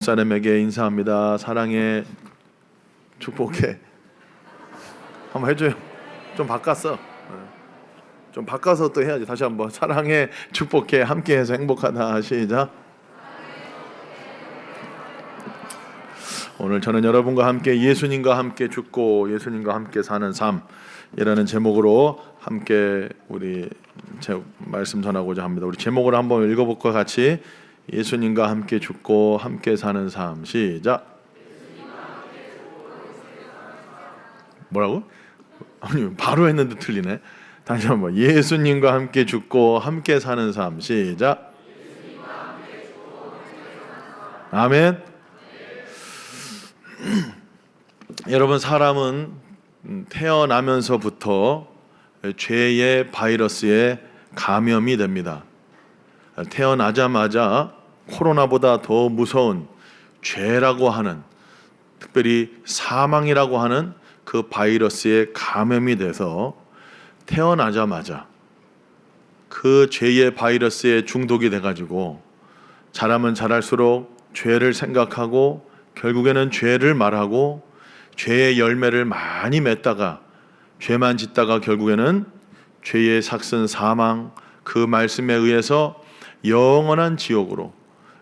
사람에게 인사합니다. 사랑해, 축복해. 한번 해줘요. 좀 바꿨어. 좀 바꿔서 또 해야지. 다시 한번 사랑해, 축복해, 함께해서 행복하다. 시작. 오늘 저는 여러분과 함께 예수님과 함께 죽고 예수님과 함께 사는 삶이라는 제목으로 함께 우리 말씀 전하고자 합니다. 우리 제목을 한번 읽어볼까 같이. 예수님과 함께 죽고 함께 사는 삶. 시작. 뭐라고? 아니 바로 했는데 틀리네. 다시 한번. 예수님과 함께 죽고 함께 사는 삶. 시작. 아멘. 여러분, 사람은 태어나면서부터 죄의 바이러스에 감염이 됩니다. 태어나자마자 코로나보다 더 무서운 죄라고 하는, 특별히 사망이라고 하는 그 바이러스에 감염이 돼서 태어나자마자 그 죄의 바이러스에 중독이 돼가지고 자라면 자랄수록 죄를 생각하고 결국에는 죄를 말하고 죄의 열매를 많이 맺다가 죄만 짓다가 결국에는 죄의 삭슨 사망, 그 말씀에 의해서 영원한 지옥으로,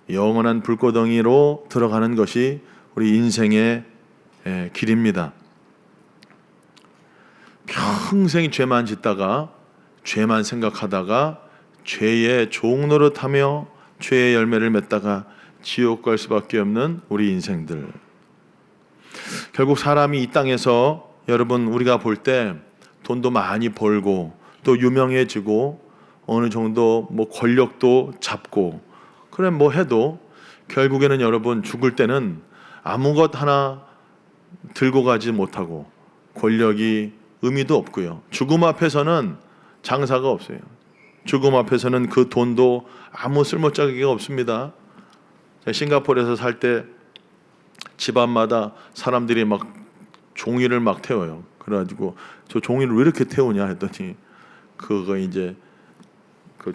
영원한 불구덩이로 들어가는 것이 우리 인생의 길입니다. 평생 죄만 짓다가 죄만 생각하다가 죄의 종노릇하며 죄의 열매를 맺다가 지옥 갈 수밖에 없는 우리 인생들. 결국 사람이 이 땅에서, 여러분, 우리가 볼 때 돈도 많이 벌고 또 유명해지고 어느 정도 권력도 잡고 그래 해도 결국에는 여러분 죽을 때는 아무것 하나 들고 가지 못하고 권력이 의미도 없고요. 죽음 앞에서는 장사가 없어요. 죽음 앞에서는 그 돈도 아무 쓸모짜기가 없습니다. 싱가포르에서 살 때 집안마다 사람들이 막 종이를 막 태워요. 그래가지고 저 종이를 왜 이렇게 태우냐 했더니 그거 이제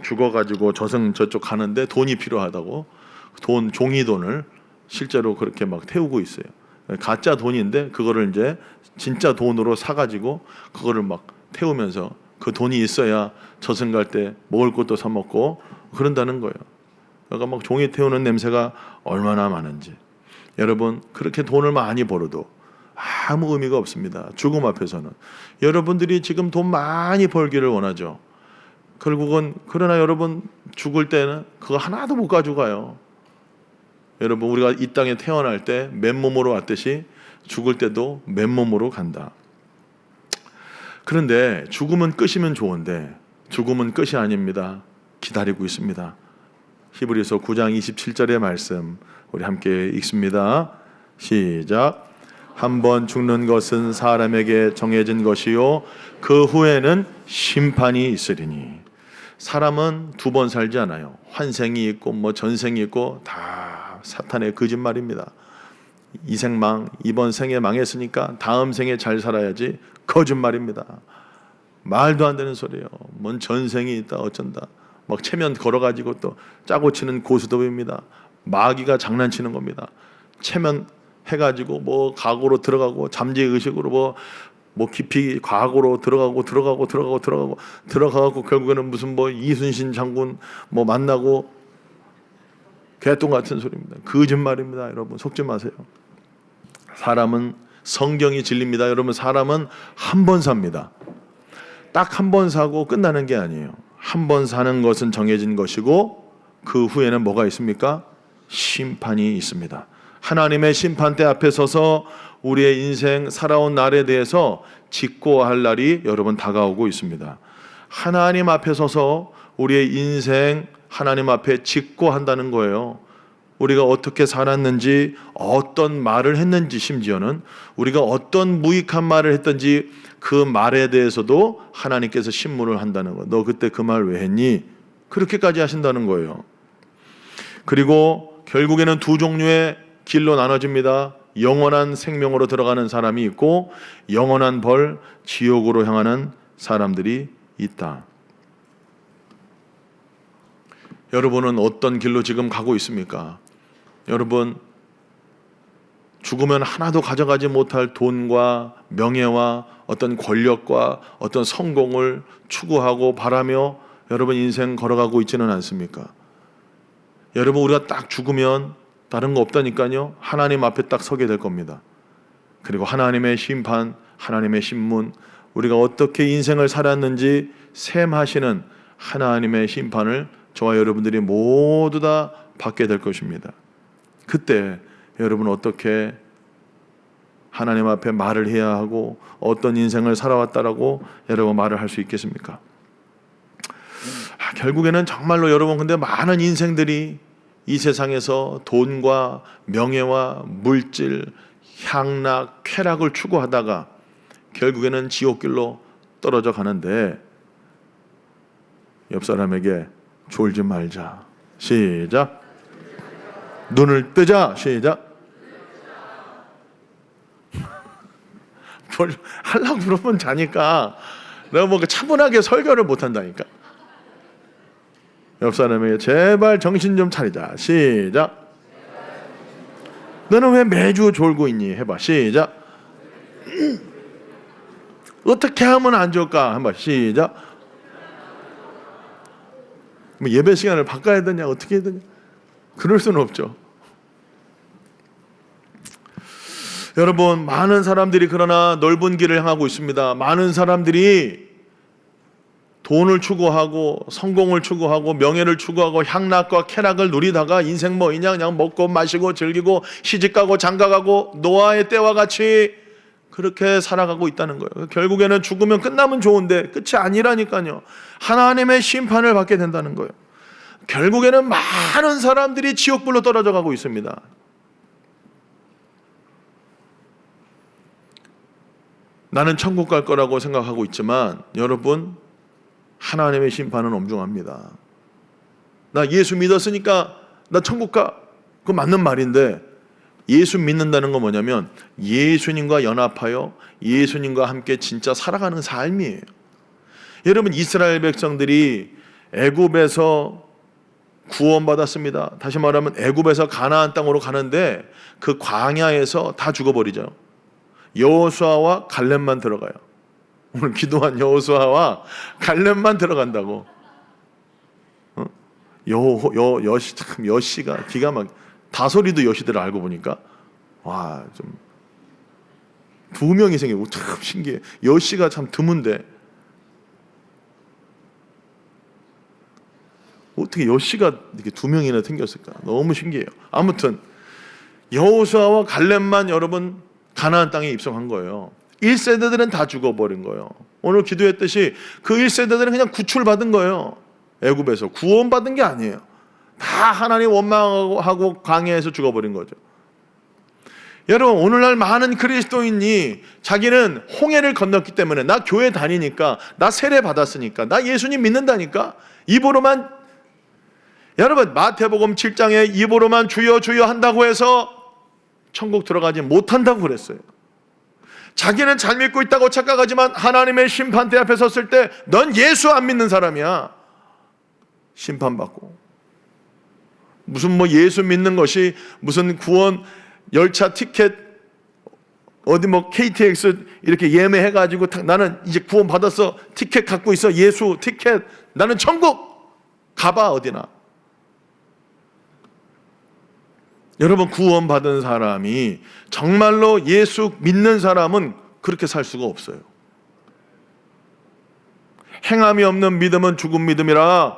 죽어가지고 저쪽 가는데 돈이 필요하다고 종이 돈을 실제로 그렇게 막 태우고 있어요. 가짜 돈인데 그거를 이제 진짜 돈으로 사가지고 그거를 막 태우면서 그 돈이 있어야 저승 갈 때 먹을 것도 사 먹고 그런다는 거예요. 그러니까 막 종이 태우는 냄새가 얼마나 많은지. 여러분, 그렇게 돈을 많이 벌어도 아무 의미가 없습니다. 죽음 앞에서는. 여러분들이 지금 돈 많이 벌기를 원하죠. 결국은, 그러나 여러분 죽을 때는 그거 하나도 못 가져가요. 여러분, 우리가 이 땅에 태어날 때 맨몸으로 왔듯이 죽을 때도 맨몸으로 간다. 그런데 죽음은 끝이면 좋은데 죽음은 끝이 아닙니다. 기다리고 있습니다. 히브리서 9장 27절의 말씀 우리 함께 읽습니다. 시작. 한번 죽는 것은 사람에게 정해진 것이요 그 후에는 심판이 있으리니. 사람은 두 번 살지 않아요. 환생이 있고 전생이 있고 다 사탄의 거짓말입니다. 이 생망, 이번 생에 망했으니까 다음 생에 잘 살아야지. 거짓말입니다. 말도 안 되는 소리예요. 뭔 전생이 있다 어쩐다. 막 체면 걸어가지고 또 짜고 치는 고스톱입니다. 마귀가 장난치는 겁니다. 체면 해가지고 과거로 들어가고 잠재의식으로 깊이 과거로 들어가고 결국에는 무슨 이순신 장군 만나고 개똥 같은 소리입니다. 거짓말입니다. 여러분 속지 마세요. 사람은 성경이 진리입니다. 여러분, 사람은 한 번 삽니다. 딱 한 번 사고 끝나는 게 아니에요. 한 번 사는 것은 정해진 것이고 그 후에는 뭐가 있습니까? 심판이 있습니다. 하나님의 심판대 앞에 서서 우리의 인생 살아온 날에 대해서 직고할 날이 여러분 다가오고 있습니다. 하나님 앞에 서서 우리의 인생 하나님 앞에 직고한다는 거예요. 우리가 어떻게 살았는지, 어떤 말을 했는지, 심지어는 우리가 어떤 무익한 말을 했든지 그 말에 대해서도 하나님께서 신문을 한다는 거예요. 너 그때 그 말 왜 했니? 그렇게까지 하신다는 거예요. 그리고 결국에는 두 종류의 길로 나눠집니다. 영원한 생명으로 들어가는 사람이 있고 영원한 벌, 지옥으로 향하는 사람들이 있다. 여러분은 어떤 길로 지금 가고 있습니까? 여러분, 죽으면 하나도 가져가지 못할 돈과 명예와 어떤 권력과 어떤 성공을 추구하고 바라며 여러분 인생 걸어가고 있지는 않습니까? 여러분, 우리가 딱 죽으면 다른 거 없다니까요. 하나님 앞에 딱 서게 될 겁니다. 그리고 하나님의 심판, 하나님의 신문, 우리가 어떻게 인생을 살았는지 셈하시는 하나님의 심판을 저와 여러분들이 모두 다 받게 될 것입니다. 그때 여러분 어떻게 하나님 앞에 말을 해야 하고 어떤 인생을 살아왔다라고 여러분 말을 할 수 있겠습니까? 결국에는 정말로 여러분, 근데 많은 인생들이 이 세상에서 돈과 명예와 물질, 향락, 쾌락을 추구하다가 결국에는 지옥길로 떨어져 가는데, 옆 사람에게 졸지 말자. 시작. 눈을 뜨자. 시작. 뭘 하려고 그러면 자니까 내가 뭔가 차분하게 설교를 못한다니까. 옆 사람에게 제발 정신 좀 차리자. 시작. 너는 왜 매주 졸고 있니? 해봐. 시작. 어떻게 하면 안 좋을까? 한번 시작. 뭐 예배 시간을 바꿔야 되냐? 어떻게 해야 되냐? 그럴 수는 없죠. 여러분, 많은 사람들이 그러나 넓은 길을 향하고 있습니다. 많은 사람들이 돈을 추구하고 성공을 추구하고 명예를 추구하고 향락과 쾌락을 누리다가 인생 뭐이냐, 그냥 먹고 마시고 즐기고 시집가고 장가가고 노아의 때와 같이 그렇게 살아가고 있다는 거예요. 결국에는 죽으면 끝나면 좋은데 끝이 아니라니까요. 하나님의 심판을 받게 된다는 거예요. 결국에는 많은 사람들이 지옥불로 떨어져 가고 있습니다. 나는 천국 갈 거라고 생각하고 있지만 여러분, 하나님의 심판은 엄중합니다. 나 예수 믿었으니까 나 천국 가. 그거 맞는 말인데, 예수 믿는다는 건 뭐냐면 예수님과 연합하여 예수님과 함께 진짜 살아가는 삶이에요. 여러분, 이스라엘 백성들이 애굽에서 구원받았습니다. 다시 말하면 애굽에서 가나안 땅으로 가는데 그 광야에서 다 죽어버리죠. 여호수아와 갈렙만 들어가요. 오늘 기도한 여호수아와 갈렙만 들어간다고. 여씨가 기가 막, 다솔이도 여씨들을 알고 보니까 와, 좀 두 명이 생기고 참 신기해. 여씨가 참 드문데 어떻게 여씨가 이렇게 두 명이나 생겼을까? 너무 신기해요. 아무튼 여호수아와 갈렙만 여러분 가나안 땅에 입성한 거예요. 1세대들은 다 죽어버린 거예요. 오늘 기도했듯이 그 1세대들은 그냥 구출받은 거예요. 애굽에서 구원받은 게 아니에요. 다 하나님 원망하고 광야에서 죽어버린 거죠. 여러분, 오늘날 많은 그리스도인이 자기는 홍해를 건넜기 때문에, 나 교회 다니니까, 나 세례 받았으니까, 나 예수님 믿는다니까, 입으로만, 여러분 마태복음 7장에 입으로만 주여 주여 한다고 해서 천국 들어가지 못한다고 그랬어요. 자기는 잘 믿고 있다고 착각하지만 하나님의 심판대 앞에 섰을 때 넌 예수 안 믿는 사람이야. 심판받고. 무슨 뭐 예수 믿는 것이 무슨 구원 열차 티켓 어디 뭐 KTX 이렇게 예매해가지고 나는 이제 구원 받았어, 티켓 갖고 있어, 예수 티켓, 나는 천국 가봐 어디나. 여러분, 구원받은 사람이, 정말로 예수 믿는 사람은 그렇게 살 수가 없어요. 행함이 없는 믿음은 죽은 믿음이라.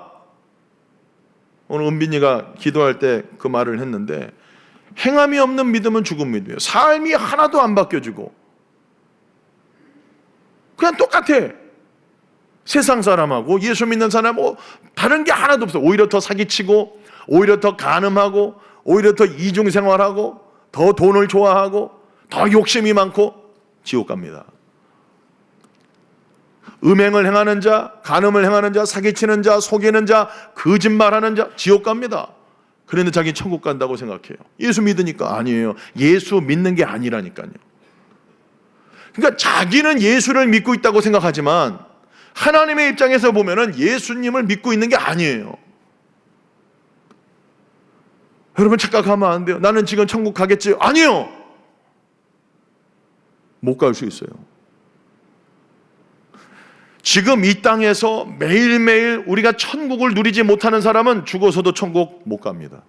오늘 은빈이가 기도할 때 그 말을 했는데, 행함이 없는 믿음은 죽은 믿음이에요. 삶이 하나도 안 바뀌어지고 그냥 똑같아. 세상 사람하고 예수 믿는 사람하고 다른 게 하나도 없어. 오히려 더 사기치고, 오히려 더 간음하고, 오히려 더 이중생활하고, 더 돈을 좋아하고, 더 욕심이 많고 지옥 갑니다. 음행을 행하는 자, 간음을 행하는 자, 사기치는 자, 속이는 자, 거짓말하는 자 지옥 갑니다. 그런데 자기 천국 간다고 생각해요. 예수 믿으니까. 아니에요. 예수 믿는 게 아니라니까요. 그러니까 자기는 예수를 믿고 있다고 생각하지만 하나님의 입장에서 보면은 예수님을 믿고 있는 게 아니에요. 여러분, 착각하면 안 돼요. 나는 지금 천국 가겠지. 아니요. 못 갈 수 있어요. 지금 이 땅에서 매일매일 우리가 천국을 누리지 못하는 사람은 죽어서도 천국 못 갑니다.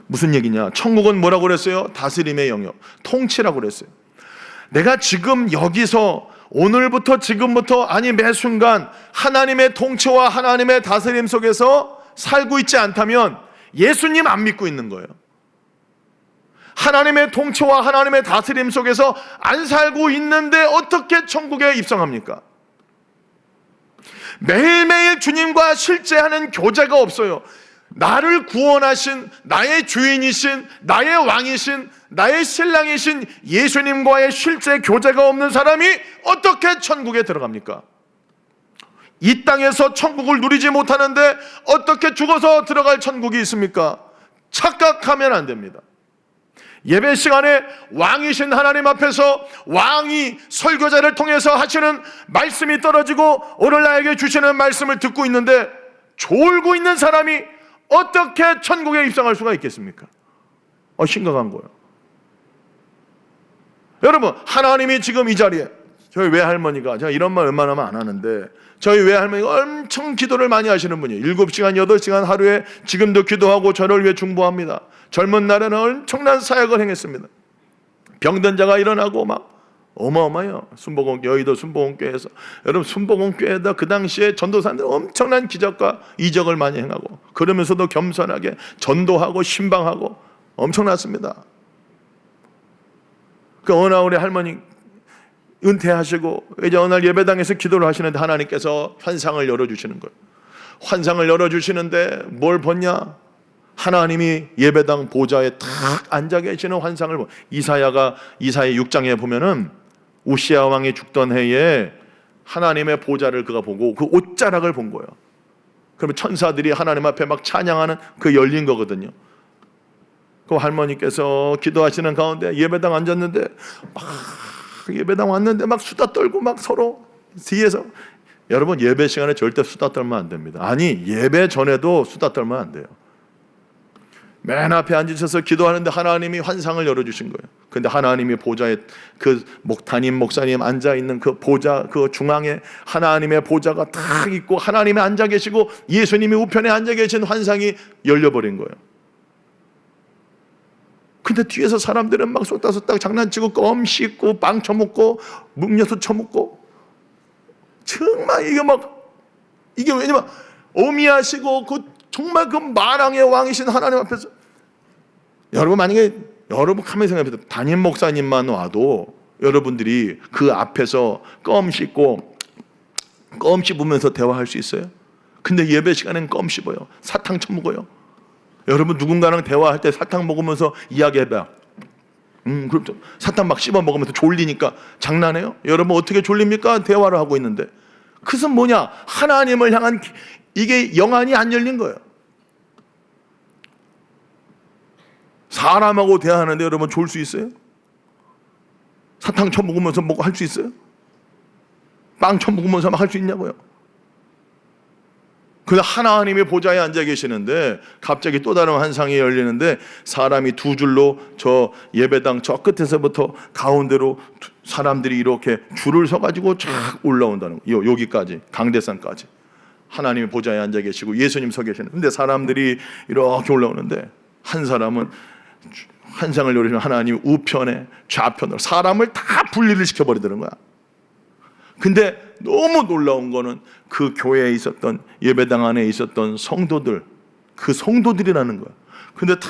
무슨 얘기냐? 천국은 뭐라고 그랬어요? 다스림의 영역, 통치라고 그랬어요. 내가 지금 여기서 오늘부터 지금부터 아니 매 순간 하나님의 통치와 하나님의 다스림 속에서 살고 있지 않다면 예수님 안 믿고 있는 거예요. 하나님의 통치와 하나님의 다스림 속에서 안 살고 있는데 어떻게 천국에 입성합니까? 매일매일 주님과 실제하는 교제가 없어요. 나를 구원하신 나의 주인이신 나의 왕이신 나의 신랑이신 예수님과의 실제 교제가 없는 사람이 어떻게 천국에 들어갑니까? 이 땅에서 천국을 누리지 못하는데 어떻게 죽어서 들어갈 천국이 있습니까? 착각하면 안 됩니다. 예배 시간에 왕이신 하나님 앞에서 왕이 설교자를 통해서 하시는 말씀이 떨어지고 오늘 나에게 주시는 말씀을 듣고 있는데 졸고 있는 사람이 어떻게 천국에 입성할 수가 있겠습니까? 심각한 거예요. 여러분, 하나님이 지금 이 자리에, 저희 외할머니가, 제가 이런 말 웬만하면 안 하는데 저희 외할머니가 엄청 기도를 많이 하시는 분이에요. 7시간, 8시간 하루에 지금도 기도하고 저를 위해 중보합니다. 젊은 날에는 엄청난 사역을 행했습니다. 병든 자가 일어나고 막 어마어마해요. 순복음, 여의도 순복음교회에서. 여러분, 순복음교회에다 그 당시에 전도사님들 엄청난 기적과 이적을 많이 행하고 그러면서도 겸손하게 전도하고 신방하고 엄청났습니다. 그 어느 날 우리 할머니 은퇴하시고 이제 어느 날 예배당에서 기도를 하시는데 하나님께서 환상을 열어주시는 거예요. 환상을 열어주시는데 뭘 봤냐? 하나님이 예배당 보좌에 탁 앉아 계시는 환상을 이사야 6장에 보면은 우시야 왕이 죽던 해에 하나님의 보좌를 그가 보고 그 옷자락을 본 거예요. 그러면 천사들이 하나님 앞에 막 찬양하는 그 열린 거거든요. 그 할머니께서 기도하시는 가운데 예배당 앉았는데 막 예배당 왔는데 막 수다 떨고 막 서로 뒤에서, 여러분 예배 시간에 절대 수다 떨면 안 됩니다. 아니 예배 전에도 수다 떨면 안 돼요. 맨 앞에 앉으셔서 기도하는데 하나님이 환상을 열어주신 거예요. 근데 하나님이 보좌에 그 담임 목사님 앉아있는 그 보좌 그 중앙에 하나님의 보좌가 딱 있고 하나님이 앉아 계시고 예수님이 우편에 앉아 계신 환상이 열려버린 거예요. 근데 뒤에서 사람들은 막 쏟다쏟다 장난치고 껌 씹고 빵 처먹고 음료수 처먹고 정말 이게 왜냐면 어미하시고 그 정말 그 만왕의 왕이신 하나님 앞에서, 여러분 만약에 여러분 가만히 생각해보세요. 담임 목사님만 와도 여러분들이 그 앞에서 껌 씹고 껌 씹으면서 대화할 수 있어요? 근데 예배 시간엔 껌 씹어요. 사탕 처먹어요. 여러분 누군가랑 대화할 때 사탕 먹으면서 이야기해봐. 그럼 사탕 막 씹어 먹으면서 졸리니까 장난해요? 여러분 어떻게 졸립니까? 대화를 하고 있는데. 그것은 뭐냐? 하나님을 향한 이게 영안이 안 열린 거예요. 사람하고 대화하는데 여러분 졸 수 있어요? 사탕 처먹으면서 뭐 할 수 있어요? 빵 처먹으면서 막 할 수 있냐고요? 근데 하나님의 보좌에 앉아 계시는데 갑자기 또 다른 환상이 열리는데 사람이 두 줄로 저 예배당 저 끝에서부터 가운데로 사람들이 이렇게 줄을 서가지고 쫙 올라온다는 거예요. 여기까지 강대상까지 하나님의 보좌에 앉아 계시고 예수님 서 계시는. 근데 사람들이 이렇게 올라오는데 한 사람은 환상을 열리는 하나님 우편에 좌편으로 사람을 다 분리를 시켜버리더는 거야. 근데 너무 놀라운 거는 그 교회에 있었던 예배당 안에 있었던 성도들, 그 성도들이라는 거야. 근데 다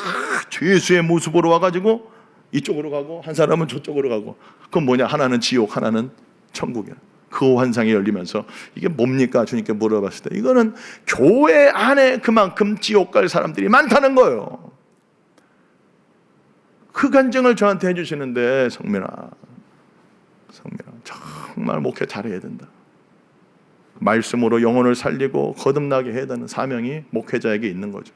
죄수의 모습으로 와가지고 이쪽으로 가고 한 사람은 저쪽으로 가고. 그건 뭐냐? 하나는 지옥, 하나는 천국이야. 그 환상이 열리면서 이게 뭡니까? 주님께 물어봤을 때 이거는 교회 안에 그만큼 지옥 갈 사람들이 많다는 거예요. 그 간증을 저한테 해주시는데 성민아 정말 목회 잘해야 된다. 말씀으로 영혼을 살리고 거듭나게 해야 되는 사명이 목회자에게 있는 거죠.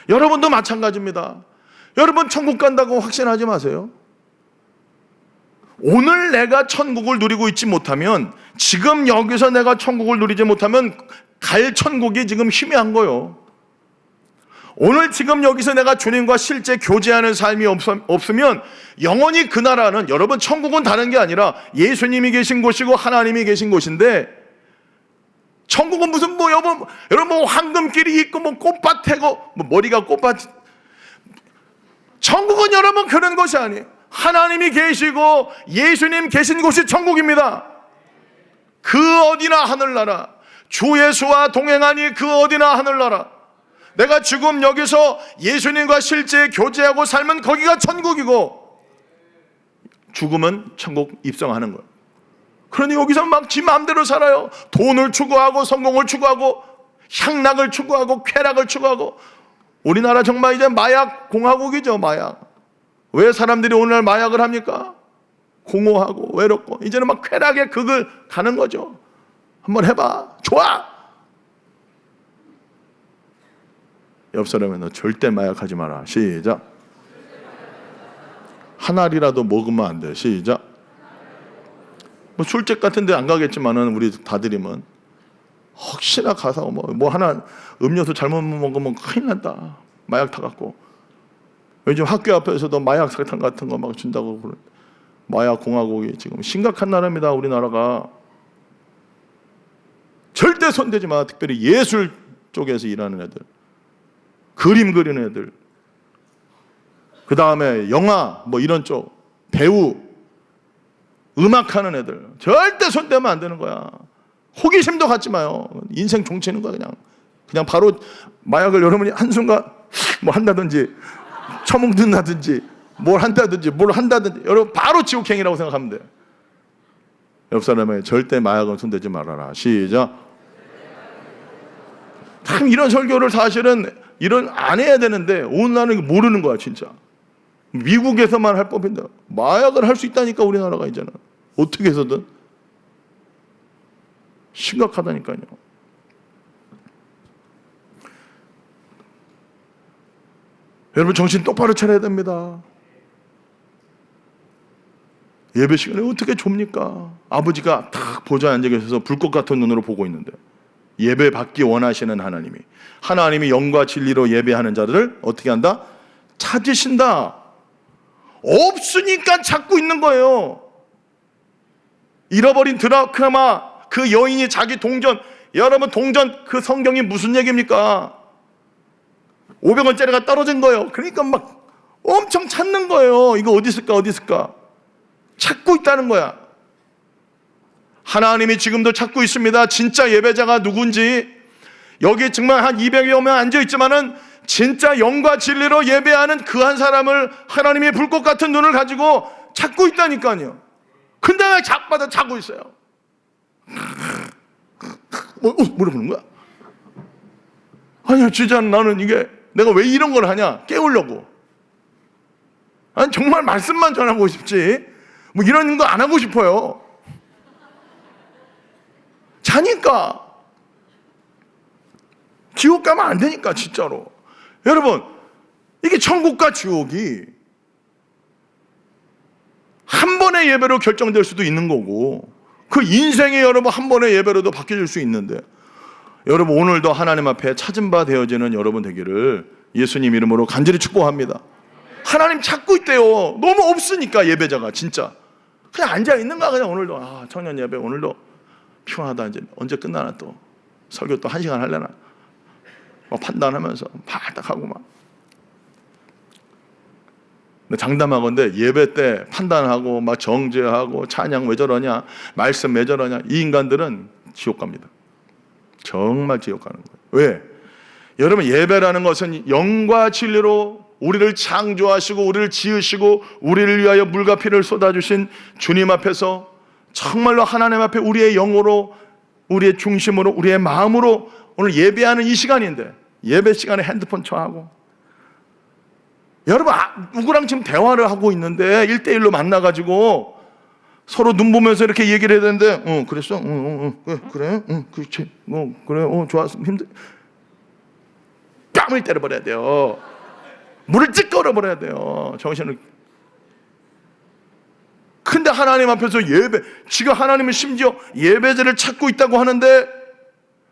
여러분도 마찬가지입니다. 여러분 천국 간다고 확신하지 마세요. 오늘 내가 천국을 누리고 있지 못하면, 지금 여기서 내가 천국을 누리지 못하면 갈 천국이 지금 희미한 거예요. 오늘 지금 여기서 내가 주님과 실제 교제하는 삶이 없으면 영원히 그 나라는, 여러분 천국은 다른 게 아니라 예수님이 계신 곳이고 하나님이 계신 곳인데, 천국은 무슨 여러분 뭐 황금길이 있고 뭐 꽃밭이고 뭐 머리가 꽃밭, 천국은 여러분 그런 것이 아니에요. 하나님이 계시고 예수님 계신 곳이 천국입니다. 그 어디나 하늘나라, 주 예수와 동행하니 그 어디나 하늘나라. 내가 지금 여기서 예수님과 실제 교제하고 살면 거기가 천국이고, 죽으면 천국 입성하는 거예요. 그러니 여기서 막 지 마음대로 살아요. 돈을 추구하고 성공을 추구하고 향락을 추구하고 쾌락을 추구하고. 우리나라 정말 이제 마약 공화국이죠. 마약. 왜 사람들이 오늘날 마약을 합니까? 공허하고 외롭고 이제는 막 쾌락의 극을 가는 거죠. 한번 해봐. 좋아. 옆 사람에 너 절대 마약하지 마라. 시작. 한 알이라도 먹으면 안 돼. 시작. 뭐 술집 같은 데 안 가겠지만은 우리 다들이면 혹시나 가서 뭐 하나 음료수 잘못 먹으면 큰일 난다. 마약 타갖고. 요즘 학교 앞에서도 마약 사탕 같은 거 막 준다고 그래. 마약 공화국이 지금 심각한 나라입니다. 우리나라가. 절대 손대지 마. 특별히 예술 쪽에서 일하는 애들, 그림 그리는 애들, 그 다음에 영화 뭐 이런 쪽 배우, 음악하는 애들 절대 손대면 안 되는 거야. 호기심도 갖지 마요. 인생 종치는 거야. 그냥 바로 마약을 여러분이 한순간 뭐 한다든지 처먹는다든지 뭘 한다든지 여러분 바로 지옥행이라고 생각하면 돼. 옆 사람에게 절대 마약은 손대지 말아라. 시작. 참 이런 설교를 사실은 안 해야 되는데 오늘날은 모르는 거야 진짜. 미국에서만 할 법인데 마약을 할 수 있다니까. 우리나라가 이제는 어떻게 해서든. 심각하다니까요. 여러분 정신 똑바로 차려야 됩니다. 예배 시간에 어떻게 좁니까? 아버지가 탁 보좌에 앉아 계셔서 불꽃 같은 눈으로 보고 있는데, 예배 받기 원하시는 하나님이 영과 진리로 예배하는 자들을 어떻게 한다? 찾으신다. 없으니까 찾고 있는 거예요. 잃어버린 드라크마, 그 여인이 자기 동전, 여러분 동전 그 성경이 무슨 얘기입니까? 500원짜리가 떨어진 거예요. 그러니까 막 엄청 찾는 거예요. 이거 어디 있을까? 찾고 있다는 거야. 하나님이 지금도 찾고 있습니다. 진짜 예배자가 누군지. 여기 정말 한 200여 명 앉아있지만은 진짜 영과 진리로 예배하는 그 한 사람을 하나님이 불꽃 같은 눈을 가지고 찾고 있다니까요. 근데 왜 자꾸마다 자고 있어요? 물어보는 거야? 아니야, 진짜 나는 이게 내가 왜 이런 걸 하냐? 깨우려고. 아니, 정말 말씀만 전하고 싶지 뭐 이런 거 안 하고 싶어요. 자니까. 지옥 가면 안 되니까 진짜로. 여러분, 이게 천국과 지옥이 한 번의 예배로 결정될 수도 있는 거고, 그 인생이 여러분 한 번의 예배로도 바뀌어질 수 있는데, 여러분 오늘도 하나님 앞에 찾은 바 되어지는 여러분 되기를 예수님 이름으로 간절히 축복합니다. 하나님 찾고 있대요. 너무 없으니까 예배자가 진짜. 그냥 앉아 있는 거야. 그냥 오늘도 청년 예배 오늘도 피곤하다. 이제 언제 끝나나, 또 설교 또 1시간 하려나, 막 판단하면서 바닥하고 막. 장담하건대 예배 때 판단하고 막 정죄하고 찬양 왜 저러냐, 말씀 왜 저러냐, 이 인간들은 지옥 갑니다. 정말 지옥 가는 거예요. 왜? 여러분, 예배라는 것은 영과 진리로 우리를 창조하시고 우리를 지으시고 우리를 위하여 물과 피를 쏟아주신 주님 앞에서 정말로 하나님 앞에 우리의 영으로, 우리의 중심으로, 우리의 마음으로 오늘 예배하는 이 시간인데, 예배 시간에 핸드폰 쳐하고, 여러분 누구랑 지금 대화를 하고 있는데 1대1로 만나가지고 서로 눈 보면서 이렇게 얘기를 해야 되는데, 그랬어? 그래? 그렇지. 그래. 좋았어. 힘들. 뺨을 때려버려야 돼요. 물을 찌 걸어버려야 돼요. 정신을. 근데 하나님 앞에서 지금 하나님은 심지어 예배자를 찾고 있다고 하는데,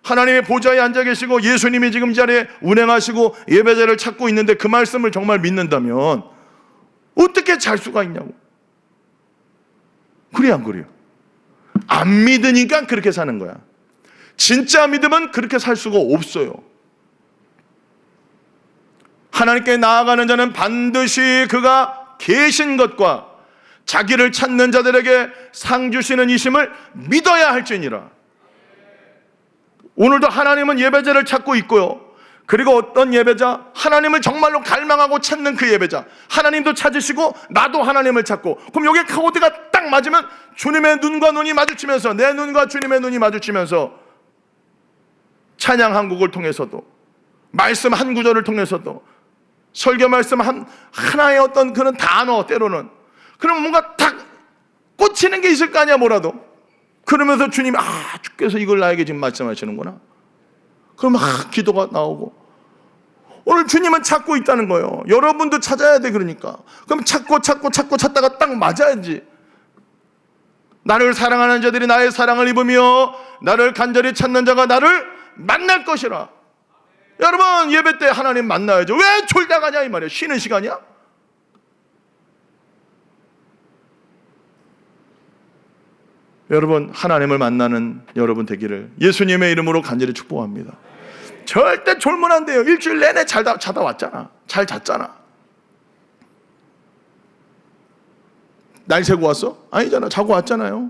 하나님의 보좌에 앉아 계시고 예수님이 지금 이 자리에 운행하시고 예배자를 찾고 있는데 그 말씀을 정말 믿는다면 어떻게 잘 수가 있냐고. 그래 안 그래요? 안 믿으니까 그렇게 사는 거야. 진짜 믿음은 그렇게 살 수가 없어요. 하나님께 나아가는 자는 반드시 그가 계신 것과 자기를 찾는 자들에게 상 주시는 이심을 믿어야 할지니라. 오늘도 하나님은 예배자를 찾고 있고요. 그리고 어떤 예배자, 하나님을 정말로 갈망하고 찾는 그 예배자, 하나님도 찾으시고 나도 하나님을 찾고, 그럼 여기 코드가 딱 맞으면 주님의 눈과 눈이 마주치면서, 내 눈과 주님의 눈이 마주치면서 찬양 한 곡을 통해서도, 말씀 한 구절을 통해서도, 설교 말씀 하나의 어떤 그런 단어, 때로는 그럼 뭔가 딱 꽂히는 게 있을 거 아니야, 뭐라도. 그러면서 주님이 주께서 이걸 나에게 지금 말씀하시는구나. 그럼 기도가 나오고. 오늘 주님은 찾고 있다는 거예요. 여러분도 찾아야 돼. 그러니까 그럼 찾고 찾다가 딱 맞아야지. 나를 사랑하는 자들이 나의 사랑을 입으며 나를 간절히 찾는 자가 나를 만날 것이라. 여러분, 예배 때 하나님 만나야죠. 왜 졸다 가냐 이 말이에요. 쉬는 시간이야? 여러분, 하나님을 만나는 여러분 되기를 예수님의 이름으로 간절히 축복합니다. 절대 졸면 안 돼요. 일주일 내내 자다 왔잖아. 잘 잤잖아. 날 새고 왔어? 아니잖아. 자고 왔잖아요.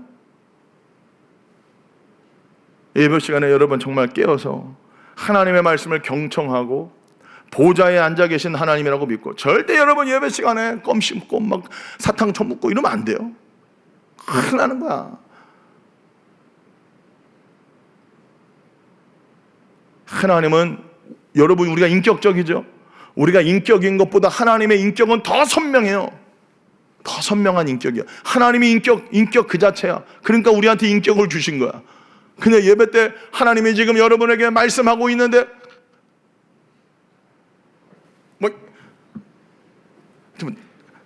예배 시간에 여러분 정말 깨어서 하나님의 말씀을 경청하고 보좌에 앉아 계신 하나님이라고 믿고, 절대 여러분 예배 시간에 껌 씹고 막 사탕 처먹고 이러면 안 돼요. 큰일 나는 거야. 하나님은, 여러분, 우리가 인격적이죠. 우리가 인격인 것보다 하나님의 인격은 더 선명해요. 더 선명한 인격이야. 하나님이 인격 그 자체야. 그러니까 우리한테 인격을 주신 거야. 근데 예배 때 하나님이 지금 여러분에게 말씀하고 있는데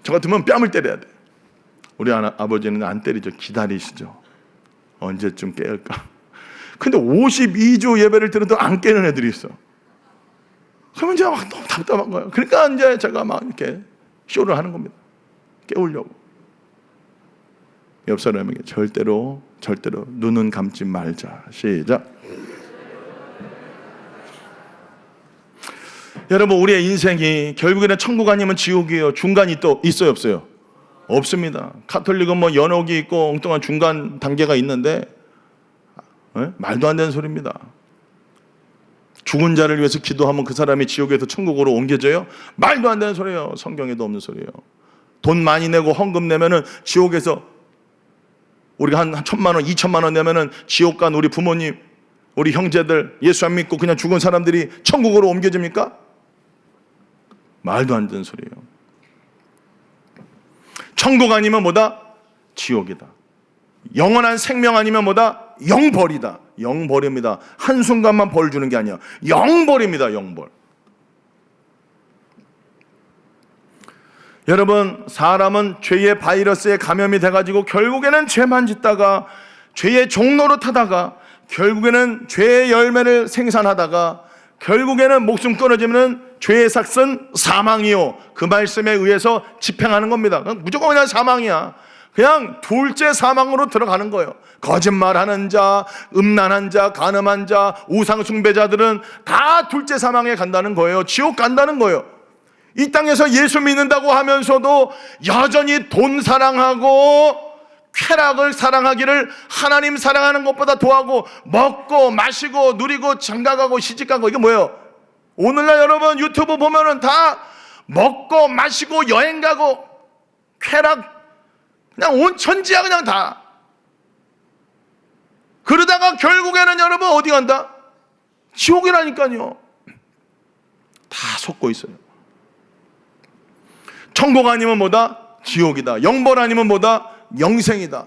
저 같으면 뺨을 때려야 돼. 우리 아버지는 안 때리죠. 기다리시죠. 언제쯤 깨울까. 근데 52주 예배를 들어도 안 깨는 애들이 있어. 그러면 제가 막 너무 답답한 거예요. 그러니까 이제 제가 막 이렇게 쇼를 하는 겁니다. 깨우려고. 옆 사람에게 절대로 눈은 감지 말자. 시작. 여러분, 우리의 인생이 결국에는 천국 아니면 지옥이에요. 중간이 또 있어요, 없어요? 없습니다. 가톨릭은 뭐 연옥이 있고 엉뚱한 중간 단계가 있는데 말도 안 되는 소리입니다. 죽은 자를 위해서 기도하면 그 사람이 지옥에서 천국으로 옮겨져요? 말도 안 되는 소리예요. 성경에도 없는 소리예요. 돈 많이 내고 헌금 내면은 지옥에서, 우리가 한 1,000만 원, 2,000만 원 내면은 지옥 간 우리 부모님, 우리 형제들, 예수 안 믿고 그냥 죽은 사람들이 천국으로 옮겨집니까? 말도 안 되는 소리예요. 천국 아니면 뭐다? 지옥이다. 영원한 생명 아니면 뭐다? 영벌이다. 영벌입니다. 한순간만 벌 주는 게 아니야. 영벌입니다. 영벌. 여러분, 사람은 죄의 바이러스에 감염이 돼가지고 결국에는 죄만 짓다가 죄의 종로로 타다가 결국에는 죄의 열매를 생산하다가 결국에는 목숨 끊어지면 죄의 삭은 사망이요. 그 말씀에 의해서 집행하는 겁니다. 무조건 그냥 사망이야. 그냥 둘째 사망으로 들어가는 거예요. 거짓말하는 자, 음란한 자, 간음한 자, 우상 숭배자들은 다 둘째 사망에 간다는 거예요. 지옥 간다는 거예요. 이 땅에서 예수 믿는다고 하면서도 여전히 돈 사랑하고 쾌락을 사랑하기를 하나님 사랑하는 것보다 더하고, 먹고 마시고 누리고 장가가고 시집가고, 이게 뭐예요? 오늘날 여러분 유튜브 보면은 다 먹고 마시고 여행 가고 쾌락, 그냥 온 천지야 그냥 다. 그러다가 결국에는 여러분 어디 간다? 지옥이라니까요. 다 속고 있어요. 천국 아니면 뭐다? 지옥이다. 영벌 아니면 뭐다? 영생이다.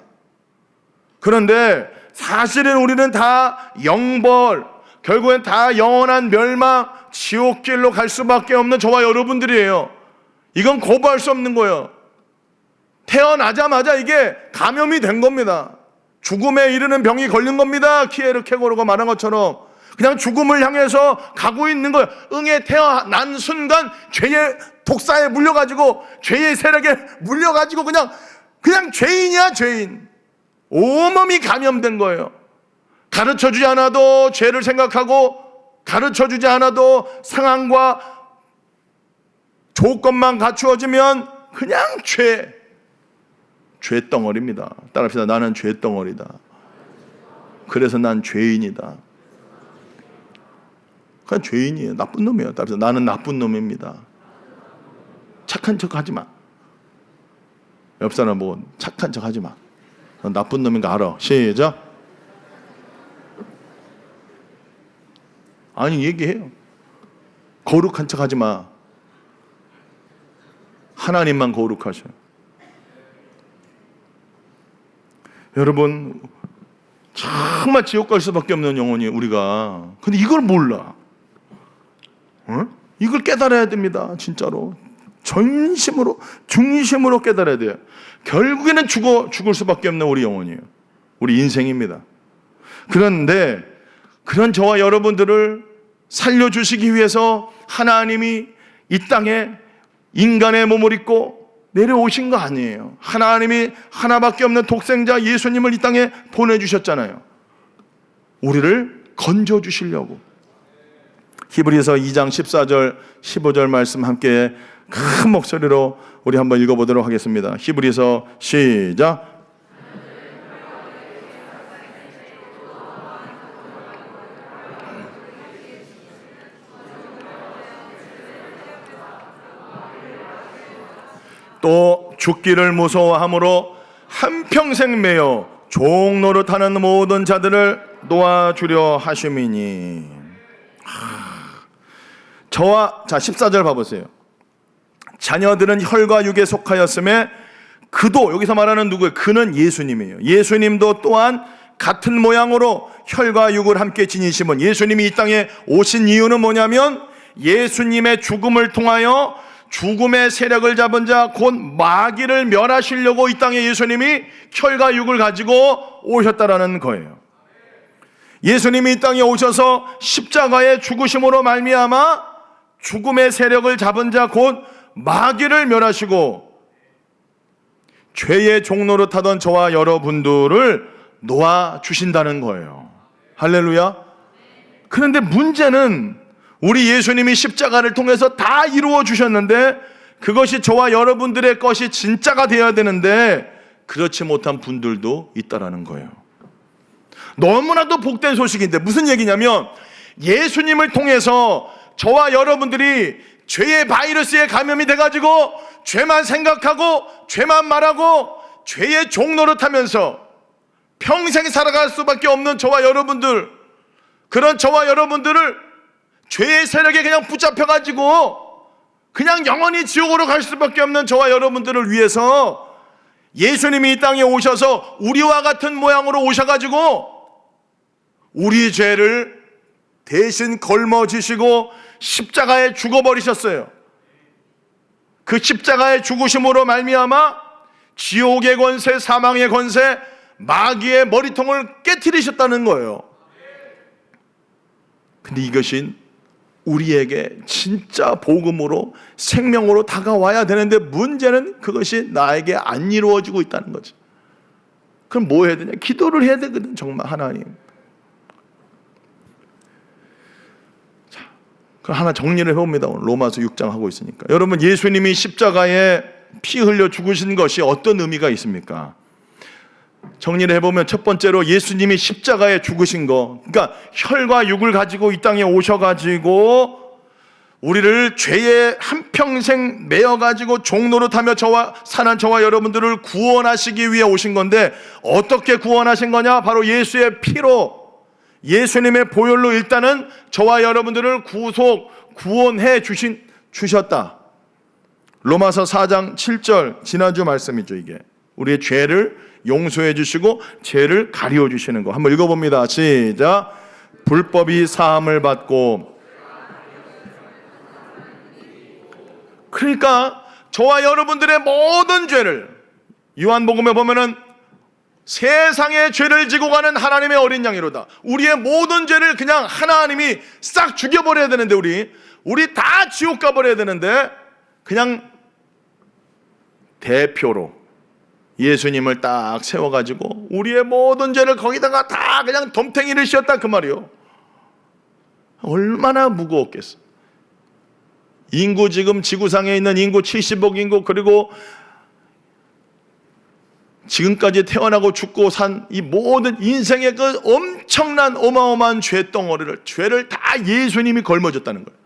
그런데 사실은 우리는 다 영벌, 결국엔 다 영원한 멸망, 지옥길로 갈 수밖에 없는 저와 여러분들이에요. 이건 거부할 수 없는 거예요. 태어나자마자 이게 감염이 된 겁니다. 죽음에 이르는 병이 걸린 겁니다. 키에르케고르가 말한 것처럼. 그냥 죽음을 향해서 가고 있는 거예요. 응에 태어난 순간 죄의 독사에 물려가지고, 죄의 세력에 물려가지고 그냥 죄인이야, 죄인. 온몸이 감염된 거예요. 가르쳐주지 않아도 죄를 생각하고, 가르쳐주지 않아도 상황과 조건만 갖추어지면 그냥 죄덩어리입니다. 따라합시다. 나는 죄덩어리다. 그래서 난 죄인이다. 그냥 죄인이에요. 나쁜 놈이에요. 따라합시다. 나는 나쁜 놈입니다. 착한 척 하지 마. 옆 사람 보고 착한 척 하지 마. 넌 나쁜 놈인 거 알아. 시작. 아니, 얘기해요. 거룩한 척 하지 마. 하나님만 거룩하셔요. 여러분, 정말 지옥 갈 수밖에 없는 영혼이 우리가. 근데 이걸 몰라. 이걸 깨달아야 됩니다. 진짜로 전심으로, 중심으로 깨달아야 돼요. 결국에는 죽을 수밖에 없는 우리 영혼이에요. 우리 인생입니다. 그런데 그런 저와 여러분들을 살려주시기 위해서 하나님이 이 땅에 인간의 몸을 입고 내려오신 거 아니에요. 하나님이 하나밖에 없는 독생자 예수님을 이 땅에 보내주셨잖아요. 우리를 건져주시려고. 히브리서 2장 14절 15절 말씀 함께 큰 목소리로 우리 한번 읽어보도록 하겠습니다. 히브리서 시작. 또 죽기를 무서워함으로 한평생 매여 종노릇하는 모든 자들을 놓아주려 하심이니. 저와, 자 14절 봐보세요. 자녀들은 혈과 육에 속하였음에 그도, 여기서 말하는 누구예요? 그는 예수님이에요. 예수님도 또한 같은 모양으로 혈과 육을 함께 지니심은, 예수님이 이 땅에 오신 이유는 뭐냐면 예수님의 죽음을 통하여 죽음의 세력을 잡은 자 곧 마귀를 멸하시려고 이 땅에 예수님이 혈과 육을 가지고 오셨다라는 거예요. 예수님이 이 땅에 오셔서 십자가의 죽으심으로 말미암아 죽음의 세력을 잡은 자 곧 마귀를 멸하시고 죄의 종로를 타던 저와 여러분들을 놓아주신다는 거예요. 할렐루야. 그런데 문제는 우리 예수님이 십자가를 통해서 다 이루어 주셨는데 그것이 저와 여러분들의 것이 진짜가 되어야 되는데 그렇지 못한 분들도 있다라는 거예요. 너무나도 복된 소식인데 무슨 얘기냐면 예수님을 통해서 저와 여러분들이 죄의 바이러스에 감염이 돼가지고 죄만 생각하고 죄만 말하고 죄의 종노릇하면서 평생 살아갈 수밖에 없는 저와 여러분들, 그런 저와 여러분들을 죄의 세력에 그냥 붙잡혀가지고 그냥 영원히 지옥으로 갈 수밖에 없는 저와 여러분들을 위해서 예수님이 이 땅에 오셔서 우리와 같은 모양으로 오셔가지고 우리 죄를 대신 걸머지시고 십자가에 죽어버리셨어요. 그 십자가의 죽으심으로 말미암아 지옥의 권세, 사망의 권세, 마귀의 머리통을 깨트리셨다는 거예요. 근데 이것이 우리에게 진짜 복음으로 생명으로 다가와야 되는데 문제는 그것이 나에게 안 이루어지고 있다는 거죠. 그럼 뭐 해야 되냐? 기도를 해야 되거든. 정말 하나님. 자, 그럼 하나 정리를 해봅니다. 오늘 로마서 6장 하고 있으니까. 여러분, 예수님이 십자가에 피 흘려 죽으신 것이 어떤 의미가 있습니까? 정리를 해보면 첫 번째로 예수님이 십자가에 죽으신 거, 그러니까 혈과 육을 가지고 이 땅에 오셔가지고 우리를 죄에 한평생 매여가지고 종노릇하며 사는 저와 여러분들을 구원하시기 위해 오신 건데 어떻게 구원하신 거냐? 바로 예수의 피로, 예수님의 보혈로 일단은 저와 여러분들을 구원해 주셨다. 로마서 4장 7절 지난주 말씀이죠. 이게 우리의 죄를 용서해 주시고 죄를 가리워 주시는 거. 한번 읽어봅니다. 시작. 불법이 사함을 받고. 그러니까 저와 여러분들의 모든 죄를 요한복음에 보면은 세상의 죄를 지고 가는 하나님의 어린 양이로다. 우리의 모든 죄를 그냥 하나님이 싹 죽여버려야 되는데, 우리 다 지옥 가버려야 되는데, 그냥 대표로 예수님을 딱 세워가지고 우리의 모든 죄를 거기다가 다 그냥 덤탱이를 씌웠다 그 말이요. 얼마나 무거웠겠어. 인구, 지금 지구상에 있는 인구 70억 인구, 그리고 지금까지 태어나고 죽고 산 이 모든 인생의 그 엄청난 어마어마한 죄를 다 예수님이 걸머졌다는 거예요.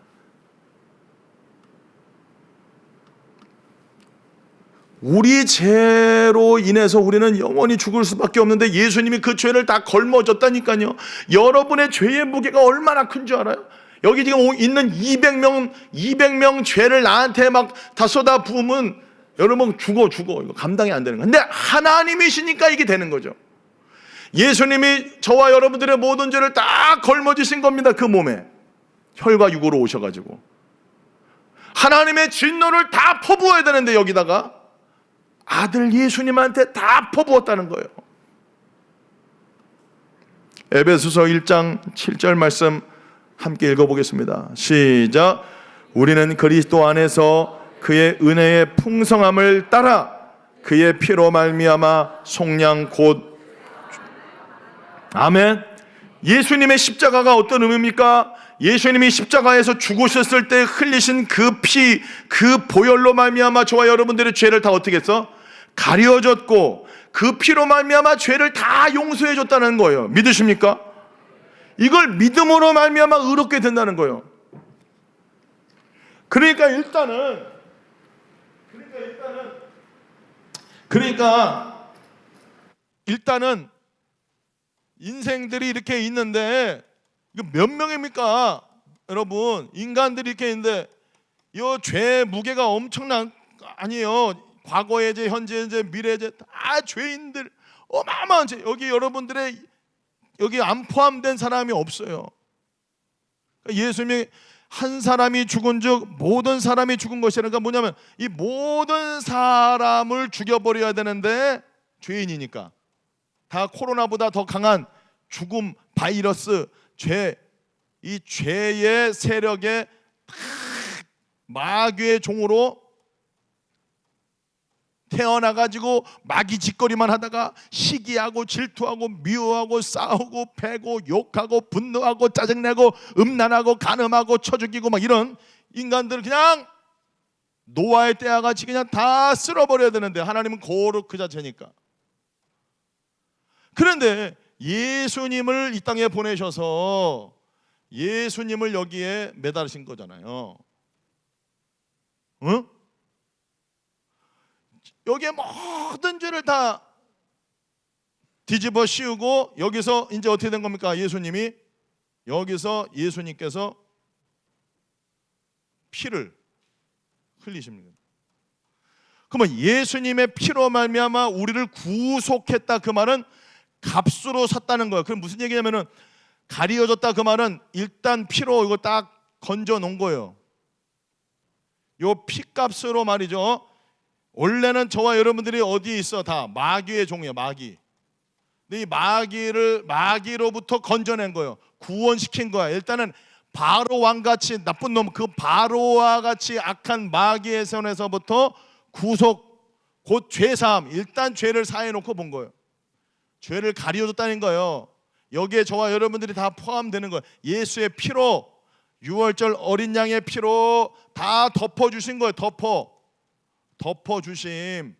우리 죄로 인해서 우리는 영원히 죽을 수밖에 없는데 예수님이 그 죄를 다 걸머졌다니까요. 여러분의 죄의 무게가 얼마나 큰 줄 알아요? 여기 지금 있는 200명 죄를 나한테 막 다 쏟아 부으면 여러분 죽어. 이거 감당이 안 되는 거예요. 근데 하나님이시니까 이게 되는 거죠. 예수님이 저와 여러분들의 모든 죄를 다 걸머지신 겁니다. 그 몸에 혈과 육으로 오셔가지고 하나님의 진노를 다 퍼부어야 되는데 여기다가 아들 예수님한테 다 퍼부었다는 거예요. 에베소서 1장 7절 말씀 함께 읽어보겠습니다. 시작. 우리는 그리스도 안에서 그의 은혜의 풍성함을 따라 그의 피로 말미암아 속량 곧 아멘. 예수님의 십자가가 어떤 의미입니까? 예수님이 십자가에서 죽으셨을 때 흘리신 그 피, 그 보혈로 말미암아 저와 여러분들의 죄를 다 어떻게 했어? 가려졌고 그 피로 말미암아 죄를 다 용서해 줬다는 거예요. 믿으십니까? 이걸 믿음으로 말미암아 의롭게 된다는 거예요. 그러니까 일단은 인생들이 이렇게 있는데 이거 몇 명입니까? 여러분, 인간들이 이렇게 있는데 이 죄의 무게가 엄청난 아니에요. 과거의 죄, 현재의 죄, 미래의 죄 다 죄인들 어마어마한 죄. 여기 여러분들의 여기 안 포함된 사람이 없어요. 예수님이 한 사람이 죽은즉 모든 사람이 죽은 것이라니까 뭐냐면 이 모든 사람을 죽여버려야 되는데 죄인이니까 다 코로나보다 더 강한 죽음, 바이러스, 죄, 이 죄의 세력에 마귀의 종으로 태어나가지고 마귀 짓거리만 하다가 시기하고 질투하고 미워하고 싸우고 패고 욕하고 분노하고 짜증내고 음란하고 간음하고 쳐 죽이고 막 이런 인간들을 그냥 노아의 때와 같이 그냥 다 쓸어버려야 되는데 하나님은 거룩 그 자체니까. 그런데 예수님을 이 땅에 보내셔서 예수님을 여기에 매달으신 거잖아요. 응? 여기에 모든 죄를 다 뒤집어 씌우고 여기서 이제 어떻게 된 겁니까? 예수님께서 피를 흘리십니다. 그러면 예수님의 피로 말미암아 우리를 구속했다 그 말은 값으로 샀다는 거예요. 그럼 무슨 얘기냐면은 가리어졌다 그 말은 일단 피로 이거 딱 건져 놓은 거예요. 요 피값으로 말이죠. 원래는 저와 여러분들이 어디에 있어? 다 마귀의 종이에요. 마귀. 근데 이 마귀로부터 건져낸 거예요. 구원시킨 거야. 일단은 바로 왕같이 나쁜 놈, 그 바로와 같이 악한 마귀의 손에서부터 구속, 곧 죄사함. 일단 죄를 사해놓고 본 거예요. 죄를 가려줬다는 거예요. 여기에 저와 여러분들이 다 포함되는 거예요. 예수의 피로, 6월절 어린 양의 피로 다 덮어주신 거예요. 덮어주심.